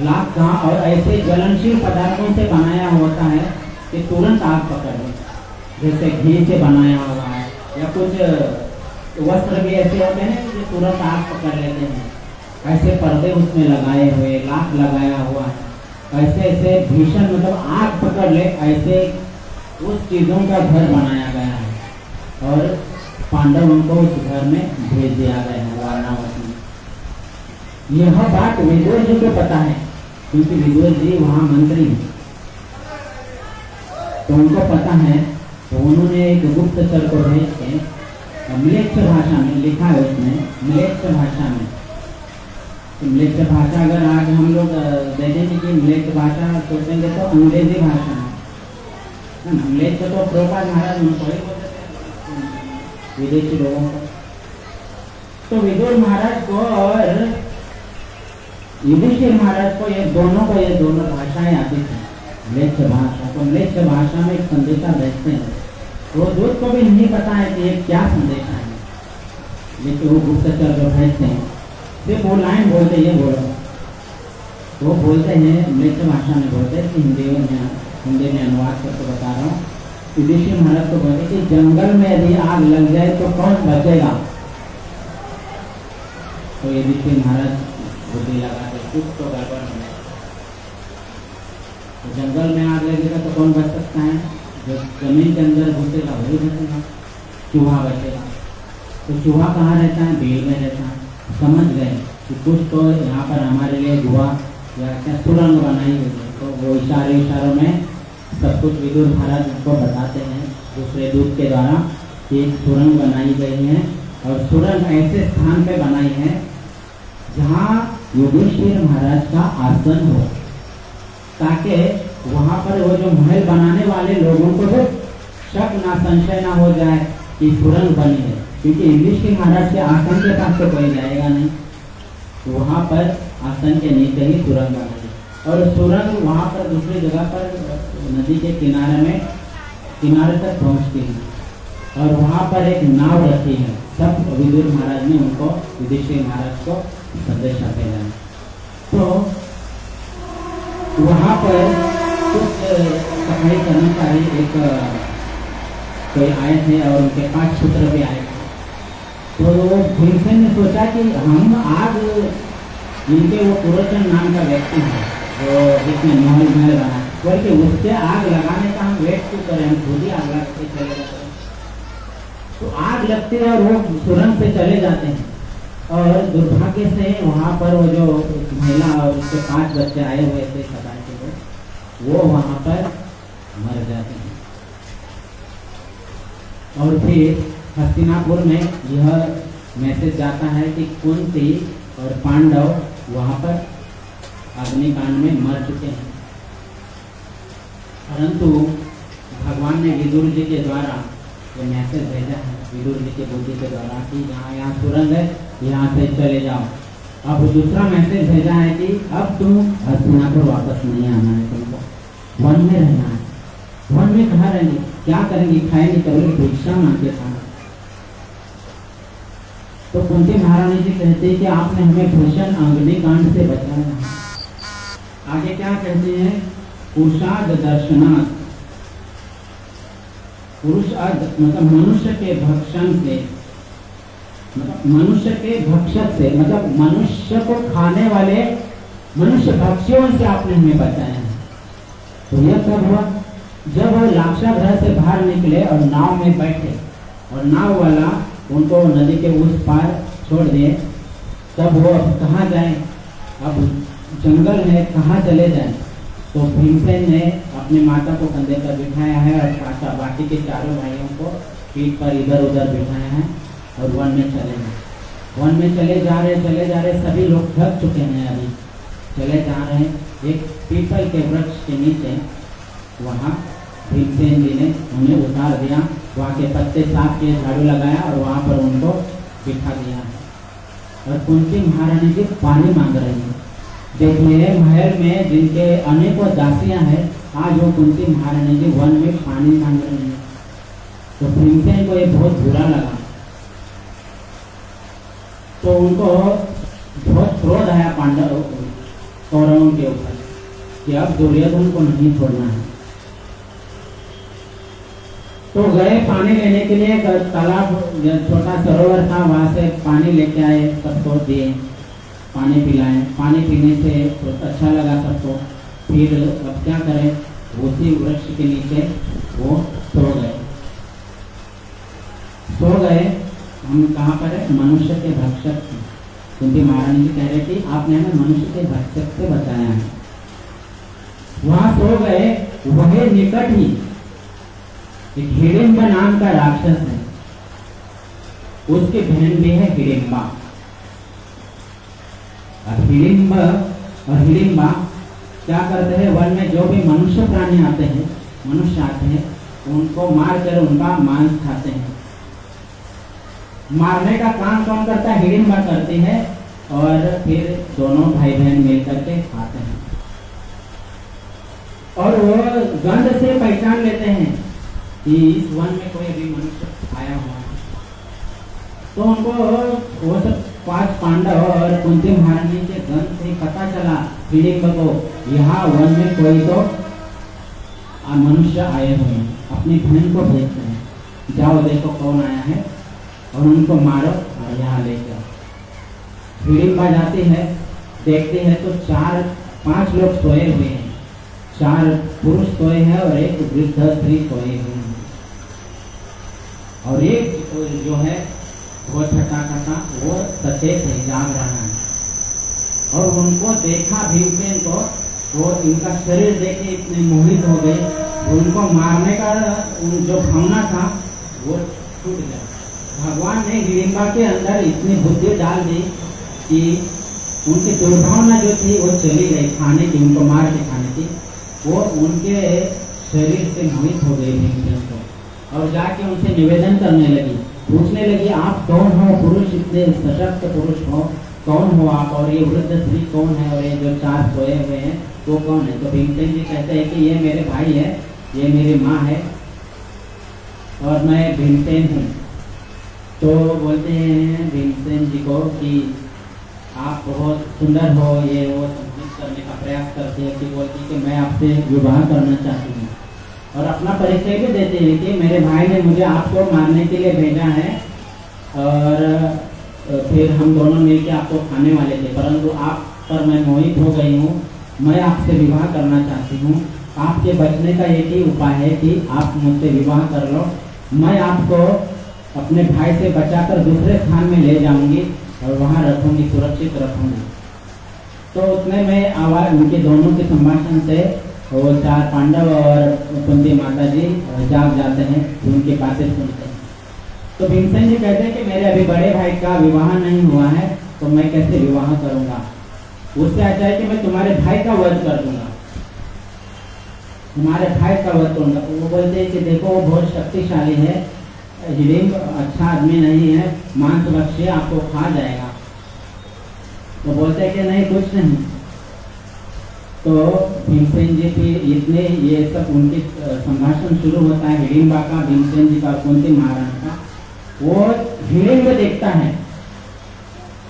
लाख का, और ऐसे ज्वलनशील पदार्थों से बनाया होता है कि तुरंत आग पकड़ ले, जैसे घी से बनाया हुआ है, या कुछ वस्त्र भी ऐसे होते हैं जो तुरंत आग पकड़ लेते हैं, ऐसे पर्दे उसमें लगाए हुए, लाख लगाया हुआ है, ऐसे ऐसे भीषण मतलब आग पकड़ ले ऐसे उस चीजों का घर बनाया गया है। और पांडवों को उस घर में भेज दिया गया है वारणावत में। यह बात विदुर जी को पता है क्योंकि विदुर जी वहाँ मंत्री हैं, तो उनको पता है। तो उन्होंने एक गुप्तचर को भेज के म्लेच्छ भाषा में लिखा है, उसमें म्लेच्छ भाषा में, म्लेच्छ भाषा अगर आज हम लोग दे देंगे कि म्लेच्छ भाषा सोचेंगे तो अंग्रेजी भाषा है ना। म्लेच्छ तो प्रभुपाद महाराज उनको ही बोलते थे विदेशी लोगों को। तो विदुर महाराज को और युधिष्ठिर महाराज को ये दोनों भाषाएं आती थी, म्लेच्छ भाषा। तो म्लेच्छ भाषा में एक संदेशा भेजते हैं, वो दूत को भी नहीं पता है कि ये क्या संदेशा है, लेकिन वो गुप्तचर जो भेजते हैं सिर्फ वो लाइन बोलते ये बोलो, वो बोलते हैं म्लेच्छ भाषा में, बोलते हैं हिंदी में अनुवाद करके बता रहा हूँ। युधिष्ठिर महाराज को बोलते कि जंगल में यदि आग लग जाए तो कौन बचेगा। तो युधिष्ठिर महाराज बुद्धि लगाते कुछ तो गड़बड़ है, तो जंगल में आग लगेगा तो कौन बच सकता है, जो जमीन के अंदर घुसेगा वही बचेगा, चूहा बचेगा। तो चूहा कहाँ रहता है, बेल में रहता है। समझ गए कि कुछ तो यहाँ पर हमारे लिए गुहा या क्या सुरंग बनाई हुई है। तो वो इशारों में सब कुछ विदुर महाराज को बताते हैं दूसरे दूत के द्वारा कि एक सुरंग बनाई गई है, और सुरंग ऐसे स्थान पे बनाई है जहाँ युधिष्ठिर महाराज का आसन हो, ताकि वहाँ पर वो जो महल बनाने वाले लोगों को तो शक ना संशय ना हो जाए कि सुरंग बनी है, क्योंकि युधिष्ठिर महाराज के आसन के पास तो कोई जाएगा नहीं। तो वहाँ पर आसन के नीचे ही सुरंग बनाई, और सुरंग वहाँ पर दूसरी जगह पर नदी के किनारे तक पहुँचती है, और वहाँ पर एक नाव रखी है। सब विदुर महाराज ने उनको, युधिष्ठिर महाराज को संदेशा भेजा। तो वहाँ पर कुछ सफाई कर्मचारी एक कोई आए थे और उनके 5 पुत्र भी आए थे। तो भीमसेन ने सोचा कि हम आज इनके वो पुरोचन नाम का व्यक्ति है जो जिसने महल बना, बल्कि उससे आग लगाने का हम वेट क्यों करें, हम खुद ही आग लगा के चले जाते हैं। तो आग लगती है और वो सुरंग से चले जाते हैं, और दुर्भाग्य से वहाँ पर वो जो महिला और उसके 5 बच्चे आए हुए थे सदाए के वो वहाँ पर मर जाते हैं। और फिर हस्तिनापुर में यह मैसेज जाता है कि कुंती और पांडव वहाँ पर अग्निकांड में मर चुके हैं, परंतु भगवान ने विदुर जी के द्वारा ये मैसेज भेजा है, विदुर जी के बुद्धि के द्वारा, कि जहाँ यहाँ सुरंग है यहाँ से चले जाओ। अब दूसरा मैसेज भेजा है कि अब तुम हस्तिनापुर वापस नहीं आना है, तुमको वन में रहना है। वन में कहाँ रहेंगे, क्या करेंगे, खाएंगे, करेंगे, भिक्षा मांग के खाना। तो कुंती महारानी जी कहते हैं कि आपने हमें भीषण अग्निकांड से बचाया है। आगे क्या कहते हैं, पुरुषाद दर्शनात्, मतलब मनुष्य के भक्षण से, मतलब मनुष्य के भक्षक से, मतलब मनुष्य को खाने वाले मनुष्य भक्षियों से आपने हमें बचाया है। तो यह कब हुआ, जब वो लाक्षागृह से बाहर निकले और नाव में बैठे और नाव वाला उनको नदी के उस पार छोड़ दिए, तब वो अब कहाँ जाए, अब जंगल है, कहाँ चले जाए। तो भीमसेन ने अपनी माता को कंधे पर बिठाया है और बाकी के चारों भाइयों को पीठ पर इधर उधर बिठाया है और वन में चले गए। वन में चले जा रहे, सभी लोग थक चुके हैं, अभी चले जा रहे हैं। एक पीपल के वृक्ष के नीचे वहाँ भीमसेन जी ने उन्हें उतार दिया, वहाँ के पत्ते साफ किए, झाड़ू लगाया और वहाँ पर उनको बिठा दिया। और कुंती महारानी जी पानी मांग रही है। देखिए महल में जिनके अनेकों दासियां हैं, आज वो कुंती महारानी जी वन में पानी मांग रही है। तो भीमसेन को ये बहुत बुरा लगा, तो उनको बहुत क्रोध आया पांडव कौरवों के ऊपर कि अब दुर्योधन को नहीं छोड़ना है। तो गए पानी लेने के लिए, तालाब छोटा सरोवर था, वहां से पानी लेके आए, सबको दिए, पानी पिलाए। पानी पीने से तो अच्छा लगा सबको। फिर अब क्या करें, उसी वृक्ष के नीचे वो सो गए। हम कहाँ पर है, मनुष्य के भक्षक थे, क्योंकि महारानी जी कह रहे थी आपने हमें मनुष्य के भक्षक से बचाया है। वहां सो गए। वही निकट ही एक हिडिंबा नाम का राक्षस है, उसकी बहन भी है हिडिंबा। हिडिंबा क्या करते हैं, वन में जो भी मनुष्य प्राणी आते हैं, मनुष्य आते हैं, उनको मार कर उनका मांस खाते हैं। मारने का काम कौन करता है, हिडिंबा करती है, और फिर दोनों भाई बहन मिल करके खाते हैं। और वो गंध से पहचान लेते हैं कि इस वन में कोई भी मनुष्य आया हुआ है। तो उनको वो सब 5 पांडव और कुंती महारानी के गंध से पता चला हिडिंबा को, यहाँ वन में कोई तो मनुष्य आए हुए हैं। अपनी बहन को भेजते हैं, जाओ देखो कौन आया है और उनको मारो और यहाँ लेके आओ। हिडिंबा जाती है, देखते हैं तो 4-5 लोग सोए हुए हैं, 4 पुरुष सोए हैं और एक वृद्ध स्त्री सोए हुए हैं, और एक जो है वो छटा वो सचेत है, जाग रहा है। और उनको देखा भीमसेन को, वो इनका शरीर देखे इतने मोहित हो गए, उनको मारने का जो भावना था वो छूट गया। भगवान ने हिडिंबा के अंदर इतनी बुद्धि डाल दी कि उनकी दुर्भावना जो थी वो चली गई, खाने की, उनको मार के खाने की, वो उनके शरीर से मोहित हो गई भीमसेन को। और जाके उनसे निवेदन करने लगी, पूछने लगी आप कौन हो, पुरुष इतने सशक्त पुरुष हो, कौन हो आप, और ये वृद्ध स्त्री कौन है, और ये जो 4 सोए हुए हैं वो कौन है। तो भीमसेन जी कहते हैं कि ये मेरे भाई है, ये मेरी माँ है और मैं भीमसेन हूँ। तो बोलते हैं भीमसेन जी को कि आप बहुत सुंदर हो, ये वो संबोधित करने का प्रयास करते हैं कि बोलती कि मैं आपसे विवाह करना चाहती हूँ, और अपना परिचय भी देते हैं कि मेरे भाई ने मुझे आपको मारने के लिए भेजा है, और फिर हम दोनों मिलकर आपको खाने वाले थे, परंतु आप पर मैं मोहित हो गई हूँ, मैं आपसे विवाह करना चाहती हूँ। आपके बचने का एक ही उपाय है कि आप मुझसे विवाह कर लो, मैं आपको अपने भाई से बचाकर दूसरे स्थान में ले जाऊंगी और वहाँ रखूंगी, सुरक्षित रखूंगी। तो उतने में आवाज उनके दोनों के संभाषण से वो 4 पांडव और कुंती माता जी जाग जाते हैं, उनकी बातें सुनते हैं। तो भीमसेन जी कहते हैं कि मेरे अभी बड़े भाई का विवाह नहीं हुआ है, तो मैं कैसे विवाह करूंगा, उससे अच्छा है कि मैं तुम्हारे भाई का वध कर दूंगा, तुम्हारे भाई का वध करूंगा। तो वो बोलते हैं कि देखो वो बहुत शक्तिशाली है, हिडिंबा अच्छा आदमी नहीं है, मांस भक्षी आपको खा जाएगा। तो बोलते हैं कि नहीं कुछ नहीं। तो भीमसेन जी भी इतने ये सब उनकी संभाषण शुरू होता है हिडिंबा का, भीमसेन जी का, कुंती महारानी का। वो हिडिंबा देखता है,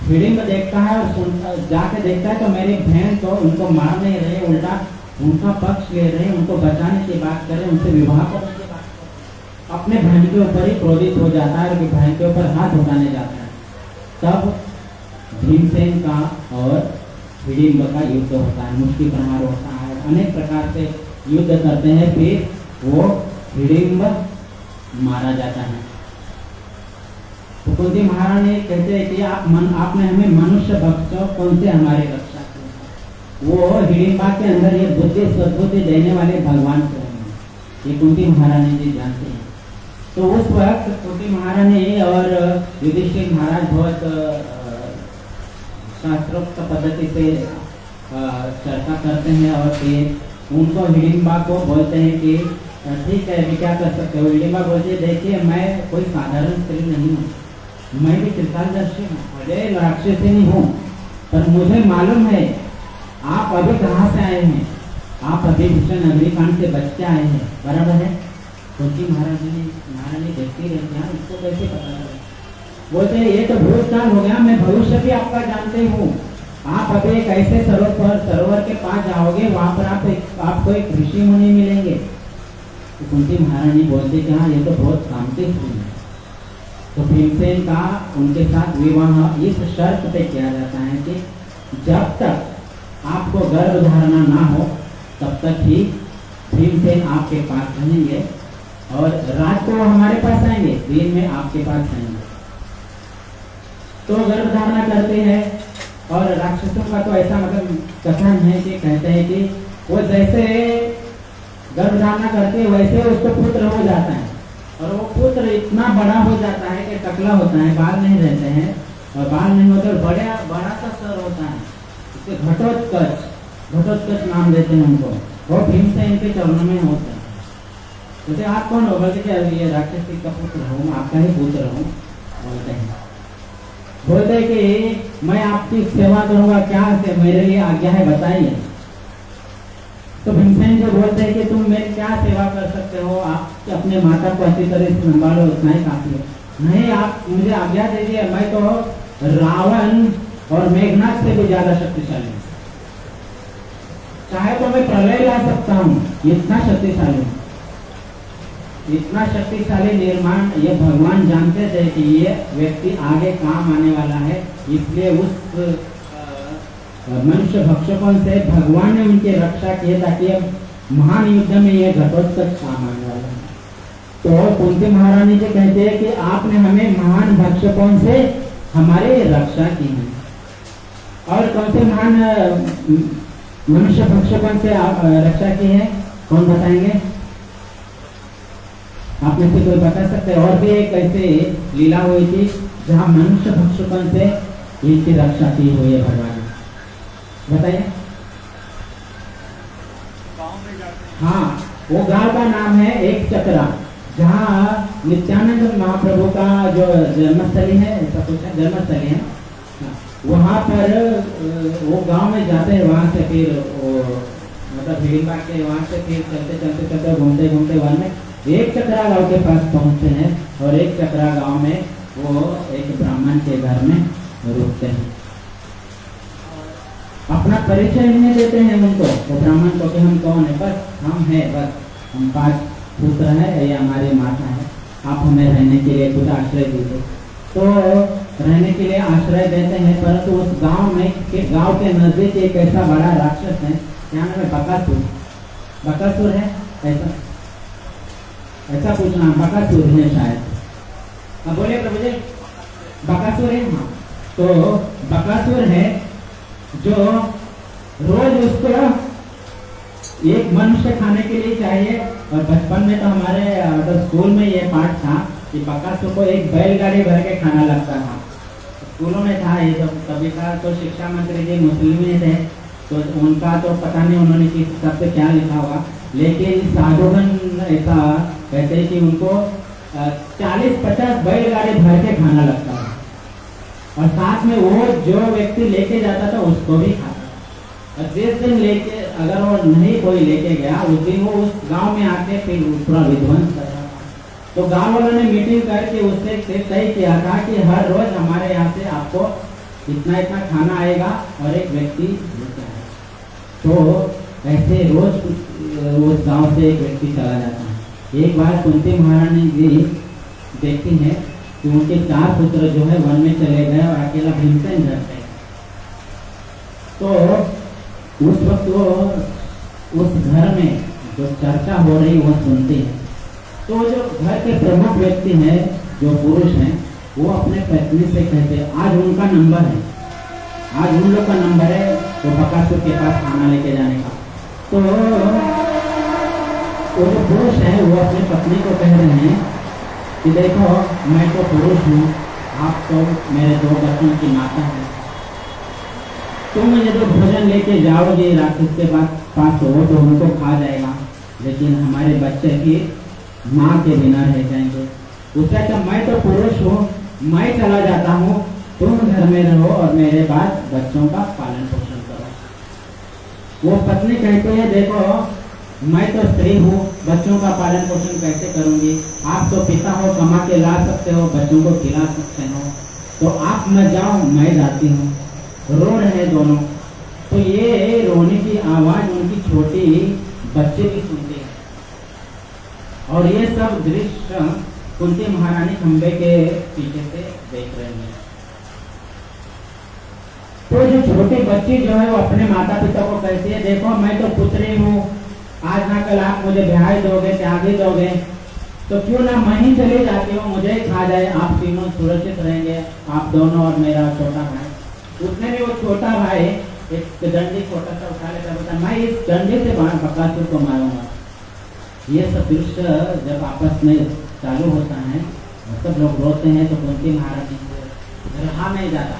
हिडिंबा देखता है और जाके देखता है तो मेरी बहन तो उनको मार नहीं रहे, उल्टा उनका पक्ष ले रहे, उनको बचाने की बात कर रहे, उनसे विवाह करने की बात कर रहे। अपने बहन के ऊपर ही क्रोधित हो जाता है और बहन के ऊपर हाथ उठाने जाता है। तब भीमसेन का और हिडिंबा का युद्ध होता है, मुष्टि प्रहार होता है, अनेक प्रकार से युद्ध करते हैं, फिर वो हिडिंबा मारा जाता है। तो कुंती महारानी कहते हैं कि आपने हमें मनुष्य बख्शो, कौन से हमारी रक्षा की। वो हिडिंबा के अंदर ये बुद्धि सद्बुद्धि देने वाले भगवान से हैं, ये कुंती महारानी जी जानते हैं। तो उस वक्त कुंती महारानी और युधिष्ठिर महाराज बहुत शास्त्रोक्त पद्धति से चर्चा करते हैं और फिर उनको हिडिंबा को बोलते हैं कि ठीक है अभी क्या कर सकते हो। हिडिंबा बोलते हैं देखिए मैं कोई साधारण स्त्री नहीं हूँ, मैं भी त्रिकालदर्शी हूँ, बड़े राक्षसिनी हूँ, पर मुझे मालूम है आप अभी कहाँ से आए हैं, आप अभी भीषण अग्निकांड से बच के आए हैं, बराबर है। कुंती महारानी देखती रहती है इसको कैसे पता चला। बोलते हैं ये तो भूतकाल हो गया, मैं भविष्य भी आपका जानते हूँ। आप अभी एक ऐसे सरोवर के पास जाओगे, वहां पर आपको एक ऋषि मुनि मिलेंगे। तो कुंती महारानी बोलती कि हाँ ये तो बहुत कामती स्त्री है। तो भीमसेन का उनके साथ विवाह इस शर्त पे किया जाता है कि जब तक आपको गर्भ धारणा ना हो तब तक ही भीमसेन आपके पास रहेंगे और रात को हमारे पास आएंगे, दिन में आपके पास आएंगे। तो गर्भ धारणा करते हैं और राक्षसों का तो ऐसा मतलब कथन है कि कहते हैं कि वो जैसे गर्भ धारणा करते हैं वैसे उसको पुत्र हो जाता है और वो पुत्र इतना बड़ा हो जाता है कि टकला होता है, बाल नहीं रहते हैं और बाल नहीं होते और बड़ा सा सर होता है। इसके घटोत्कच नाम देते हैं उनको। वो भीमसेन के चरणों में होते हैं। तो आप कौन हो? बोलते कि ये राक्षसी का पुत्र हूँ, आपका ही पुत्र हूँ। बोलते कि मैं आपकी सेवा करूंगा, क्या से मेरे लिए आज्ञा है बताइए। तो भीमसेन जो बोलते हैं कि तुम मेरी क्या सेवा कर सकते हो, आप अपने माता को अच्छी तरह से संभालो, उतना ही काफी है। नहीं आप मुझे आज्ञा दीजिए, मैं तो रावण और मेघनाथ से भी ज्यादा शक्तिशाली हूँ, चाहे तो मैं प्रलय ला सकता हूँ, इतना शक्तिशाली हूँ। इतना शक्तिशाली निर्माण ये भगवान जानते थे कि ये व्यक्ति आगे काम आने वाला है, इसलिए उस मनुष्य भक्षकों से भगवान ने उनकी रक्षा की ताकि महान युद्ध में ये घटोत्कच काम आने वाला है। तो कुंती महारानी जी कहते हैं कि आपने हमें महान भक्षकों से हमारी रक्षा की है। और कौन से महान मनुष्य भक्षकों से रक्षा की है, कौन बताएंगे? आप में से कोई बता सकते हैं? और भी एक ऐसे लीला हुई थी जहाँ मनुष्य भक्षकों से इनकी रक्षा की हुई है भगवान ने, बताइए। हाँ, वो गांव का नाम है एक चक्रा, जहाँ नित्यानंद महाप्रभु का जो जन्मस्थली है, ऐसा कुछ है, जन्मस्थली है। वहाँ पर वो गांव में जाते हैं, वहाँ से फिर मतलब भीड़भाड़ के वहाँ से फिर चलते घूमते वन में एक चक्रा गांव के पास पहुंचते हैं और एक चक्रा गांव में वो एक ब्राह्मण के घर में रुकते हैं। अपना परिचय नहीं देते हैं उनको, वो ब्राह्मण को कि हम कौन है, बस हम हैं, बस हम 5 पुत्र हैं, ये हमारी माता है, आप हमें रहने के लिए कुछ आश्रय दीजिए। तो रहने के लिए आश्रय देते हैं, परंतु उस गांव में गांव के नजदीक एक ऐसा बड़ा राक्षस है, क्या नाम है? बकासुर है, ऐसा पूछना, बकासुर है शायद। अब बोले प्रभु जी बकासुर है? हाँ, तो बकासुर है जो रोज उसको एक मनुष्य खाने के लिए चाहिए। और बचपन में तो हमारे तो स्कूल में ये पाठ था कि बकासुर को एक बैलगाड़ी भर के खाना लगता था, स्कूलों में था ये। जब कभी का तो शिक्षा मंत्री जी मुस्लिम ही थे, तो उनका तो पता नहीं उन्होंने किस हिसाब से क्या लिखा होगा, लेकिन साधुगण ऐसा कहते हैं कि उनको 40-50 बैलगाड़ी भर के खाना लगता है और साथ में वो जो व्यक्ति लेके जाता था उसको भी खाता। और जिस दिन लेके अगर वो नहीं कोई लेके गया, उस दिन वो उस गांव में आके फिर पूरा विध्वंस कर रहा था। तो गांव वालों ने मीटिंग करके उससे तय किया था कि हर रोज हमारे यहाँ से आपको इतना खाना आएगा और एक व्यक्ति लेके आएगा। तो ऐसे रोज उस गांव से एक व्यक्ति चला जाता है। एक बार कुंती महारानी जी देखती हैं कि उनके 4 पुत्र जो है वन में चले गए और अकेला भीमसेन घर पे। तो उस वक्त वो उस घर में जो चर्चा हो रही वो सुनती है। तो जो घर के प्रमुख व्यक्ति हैं, जो पुरुष हैं, वो अपने पत्नी से कहते हैं आज उनका नंबर है, आज उन लोग का नंबर है तो बकासुर के पास खाना लेके जाने का। तो वो जो पुरुष है वो अपनी पत्नी को कह रहे हैं कि देखो मैं तो पुरुष हूँ, आप तो मेरे 2 बच्चों की माता हैं, तुम जब भोजन लेके जाओगे राक्षस के पास तो वो तो उनको खा जाएगा, लेकिन हमारे बच्चे की माँ के बिना रह जाएंगे। उसका क्या, मैं तो पुरुष हूँ, मैं चला जाता हूँ, तुम घर में रहो और मेरे बाद बच्चों का पालन पोषण करो। वो पत्नी कहती है देखो मैं तो स्त्री हूँ, बच्चों का पालन पोषण कैसे करूंगी, आप तो पिता हो, कमा के ला सकते हो, बच्चों को खिला सकते हो, तो आप मत जाओ, मैं जाती हूँ। रो रहे दोनों, तो ये रोने की आवाज उनकी छोटी बच्चे भी सुनते हैं। और ये सब दृश्य कुंती महारानी खंबे के पीछे से देख रहे हैं। तो जो छोटी बच्ची जो है वो अपने माता पिता को कहती है देखो मैं तो पुत्री हूँ, आज ना कल आप मुझे ब्याह दोगे, त्याग दोगे, तो क्यों ना मैं ही चली जाती हूँ, मुझे खा जाए, आप तीनों सुरक्षित रहेंगे, आप दोनों और मेरा छोटा भाई। उसने भी वो छोटा भाई एक डंडी छोटा सा उठा लेकर बोलता मैं इस डंडे से बकासुर को मारूंगा। ये सब दृश्य जब आपस में चालू होता है, सब लोग रोते हैं, तो कुंती महारानी से रहा नहीं जाता,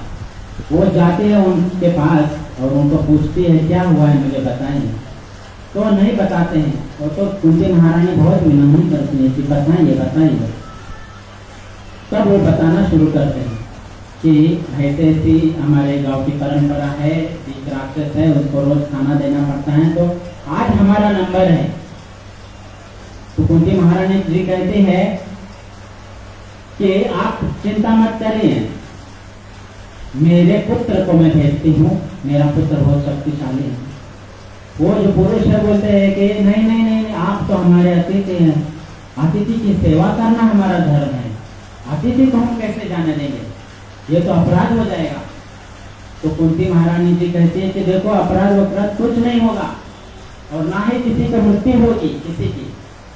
वो जाती है उनके पास और उनको पूछती है क्या हुआ है मुझे बताएंगे, तो नहीं बताते हैं। और तो कुंती महारानी बहुत विनम्र करती है कि बताइए बताइए। तब वो बताना शुरू करते हैं कि ऐसे ऐसी हमारे गांव की परंपरा है, एक राक्षस है, उसको रोज खाना देना पड़ता है, तो आज हमारा नंबर है। तो कुंती महारानी जी कहती है कि आप चिंता मत करिए, मेरे पुत्र को मैं भेजती हूँ, मेरा पुत्र बहुत शक्तिशाली है। वो जो पुरुष है बोलते हैं कि नहीं नहीं नहीं, आप तो हमारे अतिथि हैं, अतिथि की सेवा करना हमारा धर्म है, अतिथि को हम कैसे जाने देंगे, ये तो अपराध हो जाएगा। तो कुंती महारानी जी कहती है कि देखो अपराध अपराध कुछ नहीं होगा और ना ही किसी की मृत्यु होगी किसी की,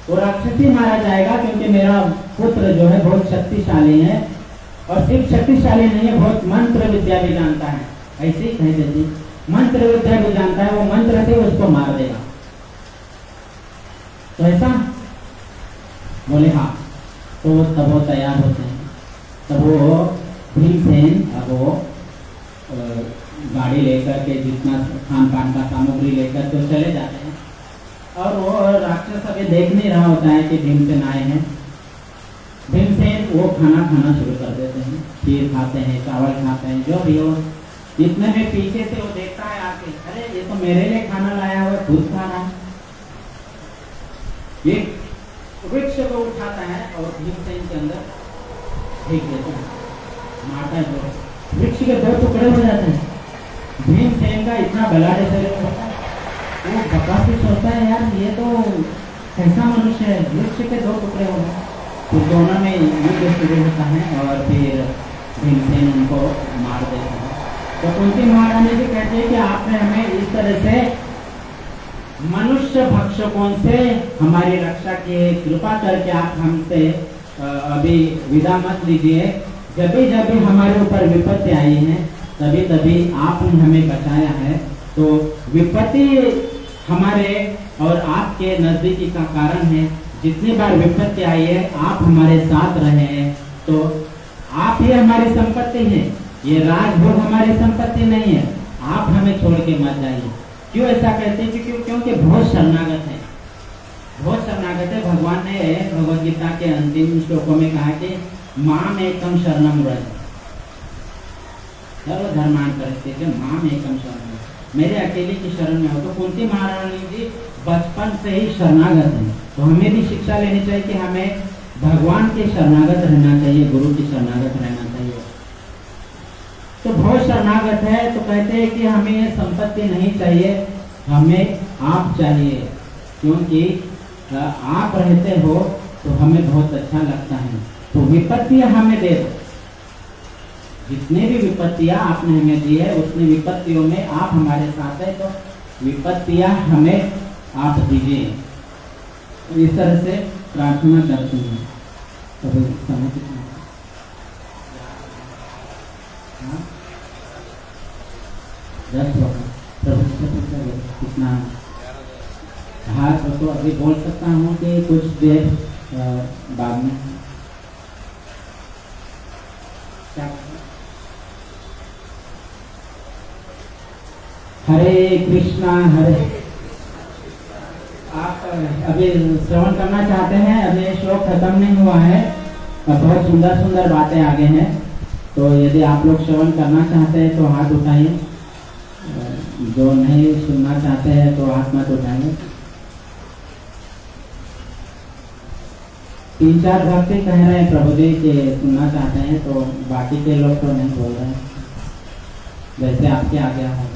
वो राक्षसी मारा जाएगा, क्योंकि मेरा पुत्र जो है बहुत शक्तिशाली है, और सिर्फ शक्तिशाली नहीं है, बहुत मंत्र विद्या भी जानता है। ऐसे ही कह देती, मंत्र विद्या भी जानता है, वो मंत्र से उसको मार देगा। तो ऐसा बोले हाँ। तो तब वो तैयार होते हैं, तब वो भीमसेन अब वो गाड़ी लेकर के जितना खान पान का सामग्री लेकर तो चले जाते हैं, और वो राक्षस अभी देख नहीं रहा होता है कि भीमसेन आए हैं। भीमसेन वो खाना खाना शुरू कर देते हैं, खीर खाते हैं, चावल खाते हैं, जो भी हो। इतने में पीछे से वो देखता है आके, अरे ये तो मेरे लिए खाना लाया हुआ, खुद खा रहा है। ये वृक्ष को उठाता है और भीमसेन के अंदर फेंक देता है, मारता है, जो वृक्ष के 2 टुकड़े हो जाते हैं। भीमसेन का इतना बलाढ्य शरीर होता है, वो बकासुर सोचता है यार ये तो कैसा मनुष्य है, वृक्ष के 2 टुकड़े हो गए। तो दोनों में युद्ध शुरू होता है और फिर भीमसेन उनको मार देता है। तो कुंती महारानी जी कहते हैं कि आपने हमें इस तरह से मनुष्य भक्षकों से हमारी रक्षा की, कृपा करके आप हमसे अभी विदा मत लीजिए। जब भी हमारे ऊपर विपत्ति आई है तभी तभी आपने हमें बचाया है। तो विपत्ति हमारे और आपके नजदीकी का कारण है। जितनी बार विपत्ति आई है आप हमारे साथ रहे हैं, तो आप ही हमारी संपत्ति है, ये राजभोग हमारी संपत्ति नहीं है, आप हमें छोड़ के मत जाइए। क्यों ऐसा कहते हैं? क्योंकि बहुत शरणागत है, बहुत शरणागत है। भगवान ने भगवद गीता के अंतिम श्लोकों में कहा कि माम एकम शरणम व्रज, सर्वधर्मान परित्यज्य माम एकम शरणम, मेरे अकेले की शरण में हो। तो कुंती महारानी जी बचपन से ही शरणागत है, तो हमें भी शिक्षा लेनी चाहिए कि हमें भगवान के शरणागत रहना चाहिए, गुरु की शरणागत रहना चाहिए। तो बहुत शरणागत है, तो कहते हैं कि हमें ये संपत्ति नहीं चाहिए, हमें आप चाहिए, क्योंकि आप रहते हो तो हमें बहुत अच्छा लगता है। तो विपत्तियां हमें दे दो, जितने भी विपत्तियां आपने हमें दी है उतनी विपत्तियों में आप हमारे साथ है, तो विपत्तियां हमें आप दीजिए। तो इस तरह से प्रार्थना करते हैं। तो समय कितना कितना हाँ, तो अभी बोल सकता हूँ कि कुछ देर बाद में हरे कृष्णा हरे। आप अभी श्रवण करना चाहते हैं? अभी श्लोक खत्म नहीं हुआ है, बहुत सुंदर सुंदर बातें आगे हैं। तो यदि आप लोग श्रवण करना चाहते हैं तो हाथ उठाइए, जो नहीं सुनना चाहते हैं तो हाथ मत उठाइए। 3-4 भक्ति कह रहे हैं प्रभु जी के सुनना चाहते हैं, तो बाकी के लोग तो नहीं बोल रहे हैं, जैसे आपके आगे हो।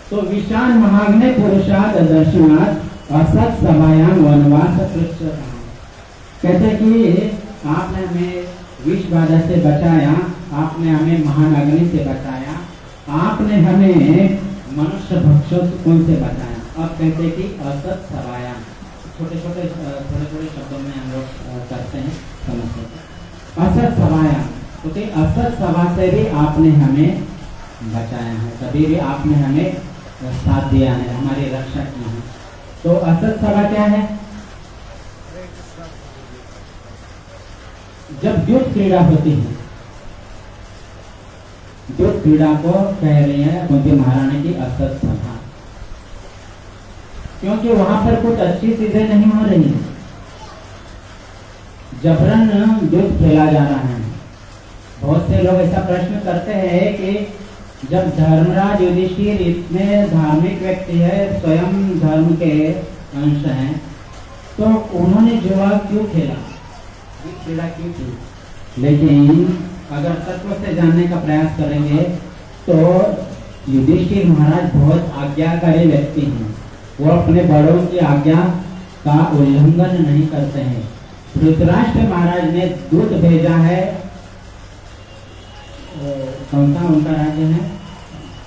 तो विशाल महाग्ने पुरुषाद दर्शनाथ असत सभायाम वनवास कृष्ण। कहते कि आपने हमें विष बाधा से बचाया, आपने हमें महान अग्नि से बचाया, आपने हमें मनुष्य भक्षण से बचाया। अब कहते कि असत सभायाम, छोटे छोटे शब्दों में हम लोग करते हैं, समझते हैं। असत सभायाम, क्योंकि असत सभा से भी आपने हमें बचाया है, कभी भी आपने हमें साथ दिया है, हमारी रक्षा की है। तो असत सभा क्या है? जब युद्ध क्रीड़ा होती है, युद्ध क्रीड़ा को कह रही है कुंती महारानी की असत सभा, क्योंकि वहां पर कुछ अच्छी चीजें नहीं हो रही, जबरन युद्ध खेला जा रहा है। बहुत से लोग ऐसा प्रश्न करते हैं कि जब धर्मराज युधिष्ठिर इतने धार्मिक व्यक्ति है, स्वयं धर्म के अंश हैं, तो उन्होंने जुआ क्यों खेला, क्रीड़ा क्यों की? लेकिन अगर तत्व से जानने का प्रयास करेंगे तो युधिष्ठिर महाराज बहुत आज्ञाकारी व्यक्ति हैं, वो अपने बड़ों की आज्ञा का उल्लंघन नहीं करते हैं। धृतराष्ट्र महाराज ने दूत भेजा है, कौन सा उनका राज्य है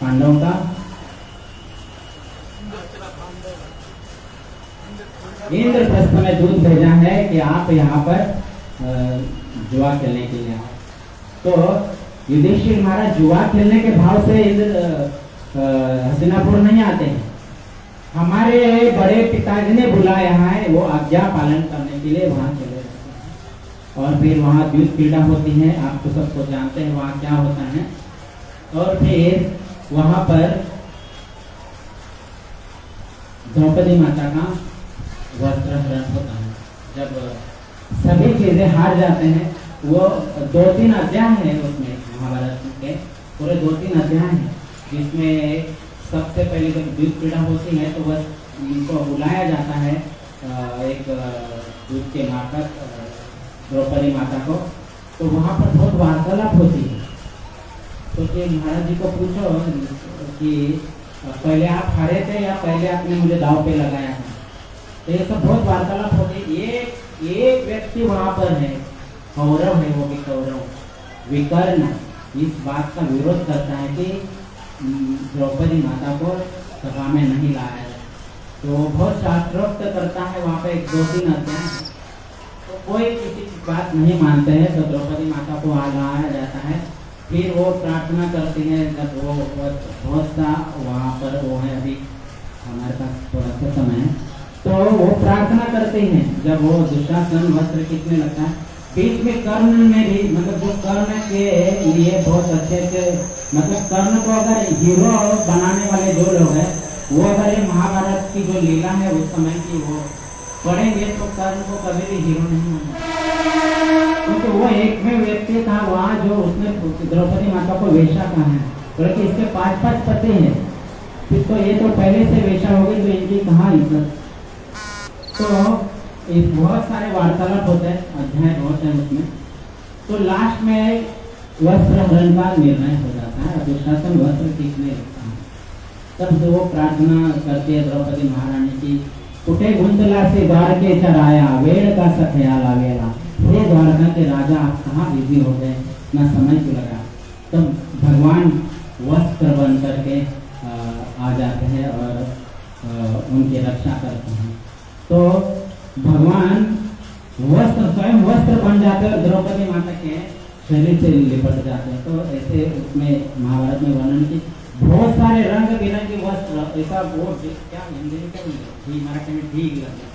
पांडवों का? इंद्रप्रस्थ में दूत भेजा है कि आप यहाँ पर जुआ खेलने के लिए। तो युधिष्ठिर महाराज जुआ खेलने के भाव से हस्तिनापुर नहीं आते हैं, हमारे बड़े पिताजी ने बुलाया है, वो आज्ञा पालन करने के लिए वहां चले जाते हैं। और फिर वहां युद्ध क्रीड़ा होती है, आप तो सबको जानते हैं वहां क्या होता है। और फिर वहां पर द्रौपदी माता का वस्त्र हरण होता है। जब सभी चीजें हार जाते हैं, वो 2-3 अध्याय है उसमें, महाभारत के पूरे 2-3 अध्याय हैं, जिसमें सबसे पहले जब युद्ध क्रीड़ा होती है तो बस इनको बुलाया जाता है एक दूत के मार्फत द्रौपदी माता को। तो वहाँ पर बहुत वार्तालाप होती है। तो महाराज जी को पूछो कि पहले आप हारे थे या पहले आपने मुझे दाव पे लगाया था? तो ये सब बहुत वार्तालाप होती है। एक व्यक्ति वहाँ पर है, कौरव है, वो भी कौरव विकर्ण, इस बात का विरोध करता है कि द्रौपदी माता को सभा में नहीं लाया जाए। तो बहुत शास्त्रोक्त करता है वहाँ पे 2-3 अध्याय, तो कोई किसी की बात नहीं मानते हैं। तो द्रौपदी माता को लाया जाता है, फिर वो प्रार्थना करती है। जब वो बहुत सा वहाँ पर वो है, अभी हमारे पास थोड़ा सा समय है, तो वो प्रार्थना करते हैं। जब वो दुशासन वस्त्र किसने लगता है, बीच में कर्ण में भी, मतलब जो कर्ण के लिए बहुत अच्छे से, मतलब कर्ण को अगर हीरो बनाने वाले जो लोग हैं, वो अगर ये महाभारत की जो लीला है उस समय की वो पढ़ेंगे तो कर्ण को कभी भी हीरो नहीं मानेंगे, क्योंकि वो एक में व्यक्ति था वहाँ जो उसने द्रौपदी माता को वेश्या कहा है, बल्कि इसके 5 पति हैं। फिर तो ये तो पहले से वेश्या हो गई, तो इनकी कहाँ इज्जत। तो इस बहुत सारे वार्तालाप होते हैं, अध्याय बहुत है उसमें। तो लास्ट में वस्त्र हरण का निर्णय हो जाता है, दुशासन वस्त्र किसने लिखता है। तब से वो प्रार्थना करती है द्रौपदी महारानी की, कुटे गुंतला से द्वार के चराया, वेड़ का सखयाल आवेला, हे द्वारका के राजा आप कहाँ बिजी हो गए, ना समय क्यों लगा। तब भगवान वस्त्र बन करके आ जाते हैं और उनकी रक्षा करते हैं। तो भगवान वस्त्र स्वयं वस्त्र बन जाते हैं और द्रौपदी माता के शरीर से लिपट जाते हैं। तो ऐसे उसमें महाभारत में वर्णन की बहुत सारे रंग बिरंगे वस्त्र, ऐसा बोर्ड क्या हिंदी में क्या बोलते हैं, मराठी में ठीक लगे,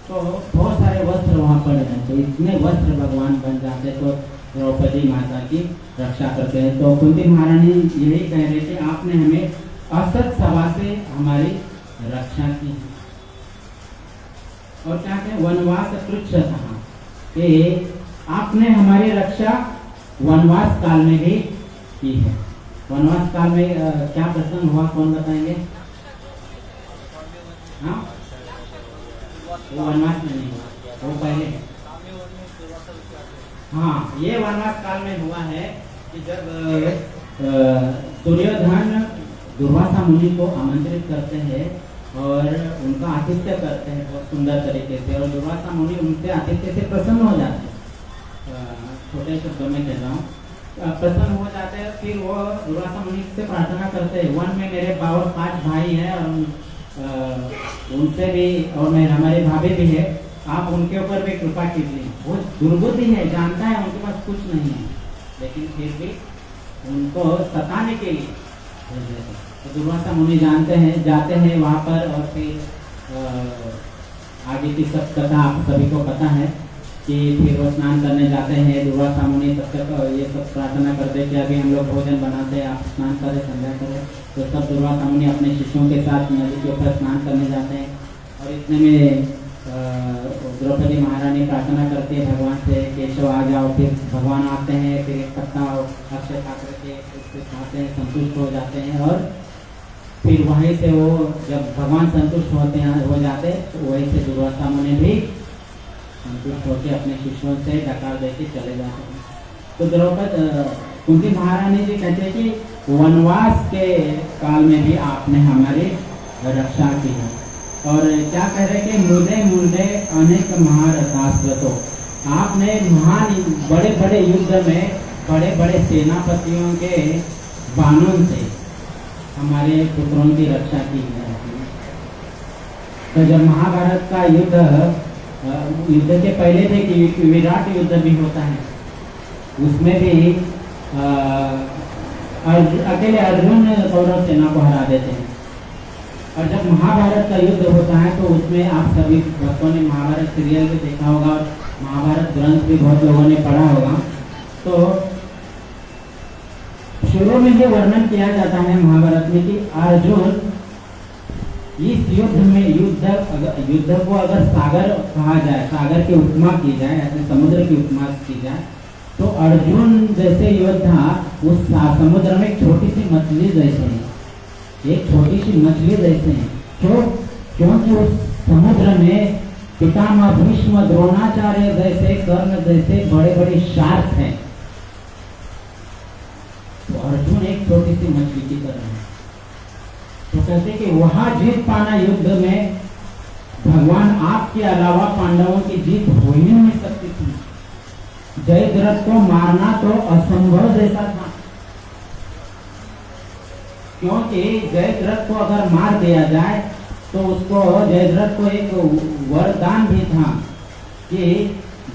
तो बहुत सारे वस्त्र वहाँ पड़े हैं, तो इतने वस्त्र भगवान बन जाते तो द्रौपदी माता की रक्षा करते हैं। तो कुंती महारानी यही कह रहे थे, आपने हमें असत सभा से हमारी रक्षा की है। और क्या कहें, वनवास कृच्छ था कि आपने हमारी रक्षा वनवास काल में भी की है। वनवास काल में क्या प्रसंग हुआ, कौन बताएंगे? हाँ, वो वनवास में नहीं हुआ, वो पहले है। हाँ, ये वनवास काल में हुआ है कि जब दुर्योधन दुर्वासा मुनि को आमंत्रित करते हैं और उनका आतिथ्य करते हैं बहुत सुंदर तरीके से, और दुर्वासा मुनि उनके आतिथ्य से प्रसन्न हो जाते हैं। छोटे शब्दों में कह रहा हूँ, प्रसन्न हो जाते हैं। फिर वो दुर्वासा मुनि से प्रार्थना करते हैं, वन में मेरे 5 भाई हैं और उनसे भी, और मेरे हमारे भाभी भी है, आप उनके ऊपर भी कृपा कीजिए। वो दुर्बुद्धि है, जानता है उनके पास कुछ नहीं है, लेकिन फिर भी उनको सताने के लिए तो दुर्वासा मुनि जाते हैं वहाँ पर, और फिर आगे की सब कथा आप सभी को पता है कि फिर वो स्नान करने जाते हैं। दुर्वासा मुनि तब तक ये सब प्रार्थना करते कि अभी हम लोग भोजन बनाते हैं, आप स्नान करें, संध्या करें। तो सब दुर्वासा मुनि अपने शिष्यों के साथ नदी के ऊपर स्नान करने जाते हैं, और इतने में द्रौपदी महारानी प्रार्थना करती है भगवान से, केशव आ जाओ। फिर भगवान आते हैं, फिर एक पत्ता अक्षय ठाकुर के उससे खाते हैं, संतुष्ट हो जाते हैं, और फिर वहीं से वो जब भगवान संतुष्ट हो जाते तो वहीं से दुर्वासा मुनि भी संतुष्ट होकर अपने शिष्यों से डकार देके चले जाते हैं। तो द्रौपदी कुंती महारानी जी कहते हैं कि वनवास के काल में भी आपने हमारी रक्षा की है। और क्या कह रहे कि मुदे अनेक महारथास्त्रतो, आपने महान बड़े बड़े युद्ध में बड़े बड़े सेनापतियों के बाणों से हमारे पुत्रों की रक्षा की है। तो जब महाभारत का युद्ध के पहले भी विराट युद्ध भी होता है, उसमें भी अकेले अर्जुन कौरव सेना को हरा देते हैं। और जब महाभारत का युद्ध होता है तो उसमें आप सभी भक्तों ने महाभारत सीरियल भी देखा होगा और महाभारत ग्रंथ भी बहुत लोगों ने पढ़ा होगा। तो शुरू में ये वर्णन किया जाता है महाभारत में कि अर्जुन इस युद्ध को अगर सागर कहा जाए, सागर की उपमा की जाए, ऐसे समुद्र की उपमा की जाए, तो अर्जुन जैसे योद्धा उस समुद्र में छोटी सी मछली जैसे हैं, एक छोटी सी मछली जैसे हैं। क्योंकि उस समुद्र में पितामह भीष्म द्रोणाचार्य जैसे, कर्ण जैसे बड़े बड़े शार्क हैं, तो अर्जुन एक छोटी सी मछली की तरह है। तो कहते कि वहां जीत पाना युद्ध में भगवान आपके अलावा पांडवों की जीत हो ही नहीं सकती थी। जयद्रथ को मारना तो असंभव जैसा था, क्योंकि जयद्रथ को अगर मार दिया जाए तो उसको, जयद्रथ को एक वरदान भी था कि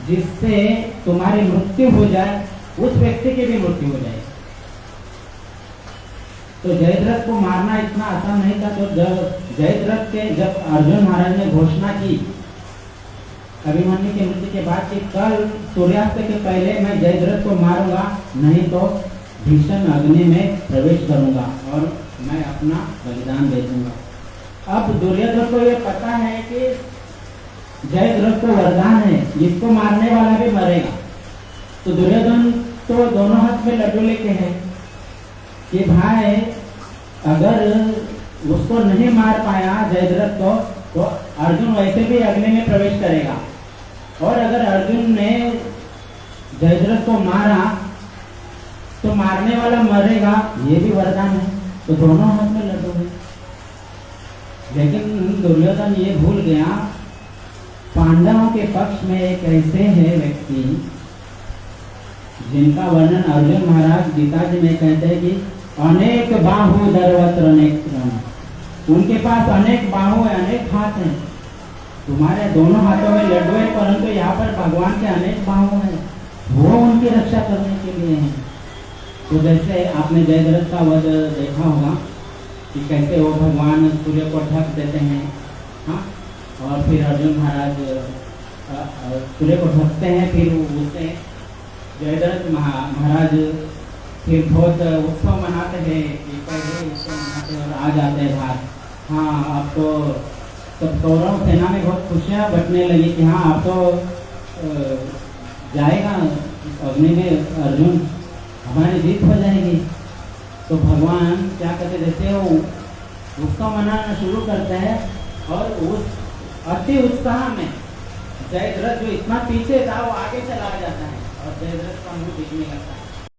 जिससे तुम्हारी मृत्यु हो जाए उस व्यक्ति की भी मृत्यु हो जाए। तो जयद्रथ को मारना इतना आसान नहीं था। तो जयद्रथ के जब अर्जुन महाराज ने घोषणा की अभिमन्यु की मृत्यु के बाद कि कल सूर्यास्त के पहले मैं जयद्रथ को मारूंगा, नहीं तो भीषण अग्नि में प्रवेश करूंगा और मैं अपना बलिदान दे दूंगा। अब दुर्योधन को यह पता है कि जयद्रथ को वरदान है, जिसको मारने वाला भी मरेगा। तो दुर्योधन तो दोनों हाथ में लड्डू लेके है कि भाई अगर उसको नहीं मार पाया जयद्रथ को, तो अर्जुन वैसे भी अग्नि में प्रवेश करेगा, और अगर अर्जुन ने जयद्रथ को मारा तो मारने वाला मरेगा, ये भी वरदान है। तो दोनों हाथ में लड्डू है। लेकिन दुर्योधन ये भूल गया, पांडवों के पक्ष में एक ऐसे है व्यक्ति जिनका वर्णन अर्जुन महाराज गीता जी में कहते हैं कि अनेक बाहु दरवत्र नेत्रम, उनके पास अनेक बाहु है, अनेक हाथ हैं। तुम्हारे दोनों हाथों में लड्डू है, परंतु यहाँ पर भगवान के अनेक बाहु हैं, वो उनकी रक्षा करने के लिए हैं। तो जैसे आपने जयद्रथ का वध देखा होगा कि कैसे वो भगवान सूर्य को ढक देते हैं, हाँ, और फिर अर्जुन महाराज सूर्य को ढकते हैं, फिर उससे जयद्रथ महाराज फिर बहुत उत्सव मनाते हैं कि पहले उत्सव मनाते हैं और आ जाते हैं बाहर। हाँ, अब तो सब कौरव सेना में बहुत खुशियाँ बटने लगी कि हाँ अब तो जाएगा अग्नि में अर्जुन, हमारी जीत हो जाएगी। तो भगवान क्या करते देते हो, उत्सव मनाना शुरू करते हैं और उस अति उत्साह में जयद्रथ जो इतना पीछे था वो आगे चला जाता है और जयद्रथ का मुंह दिखने लगता है।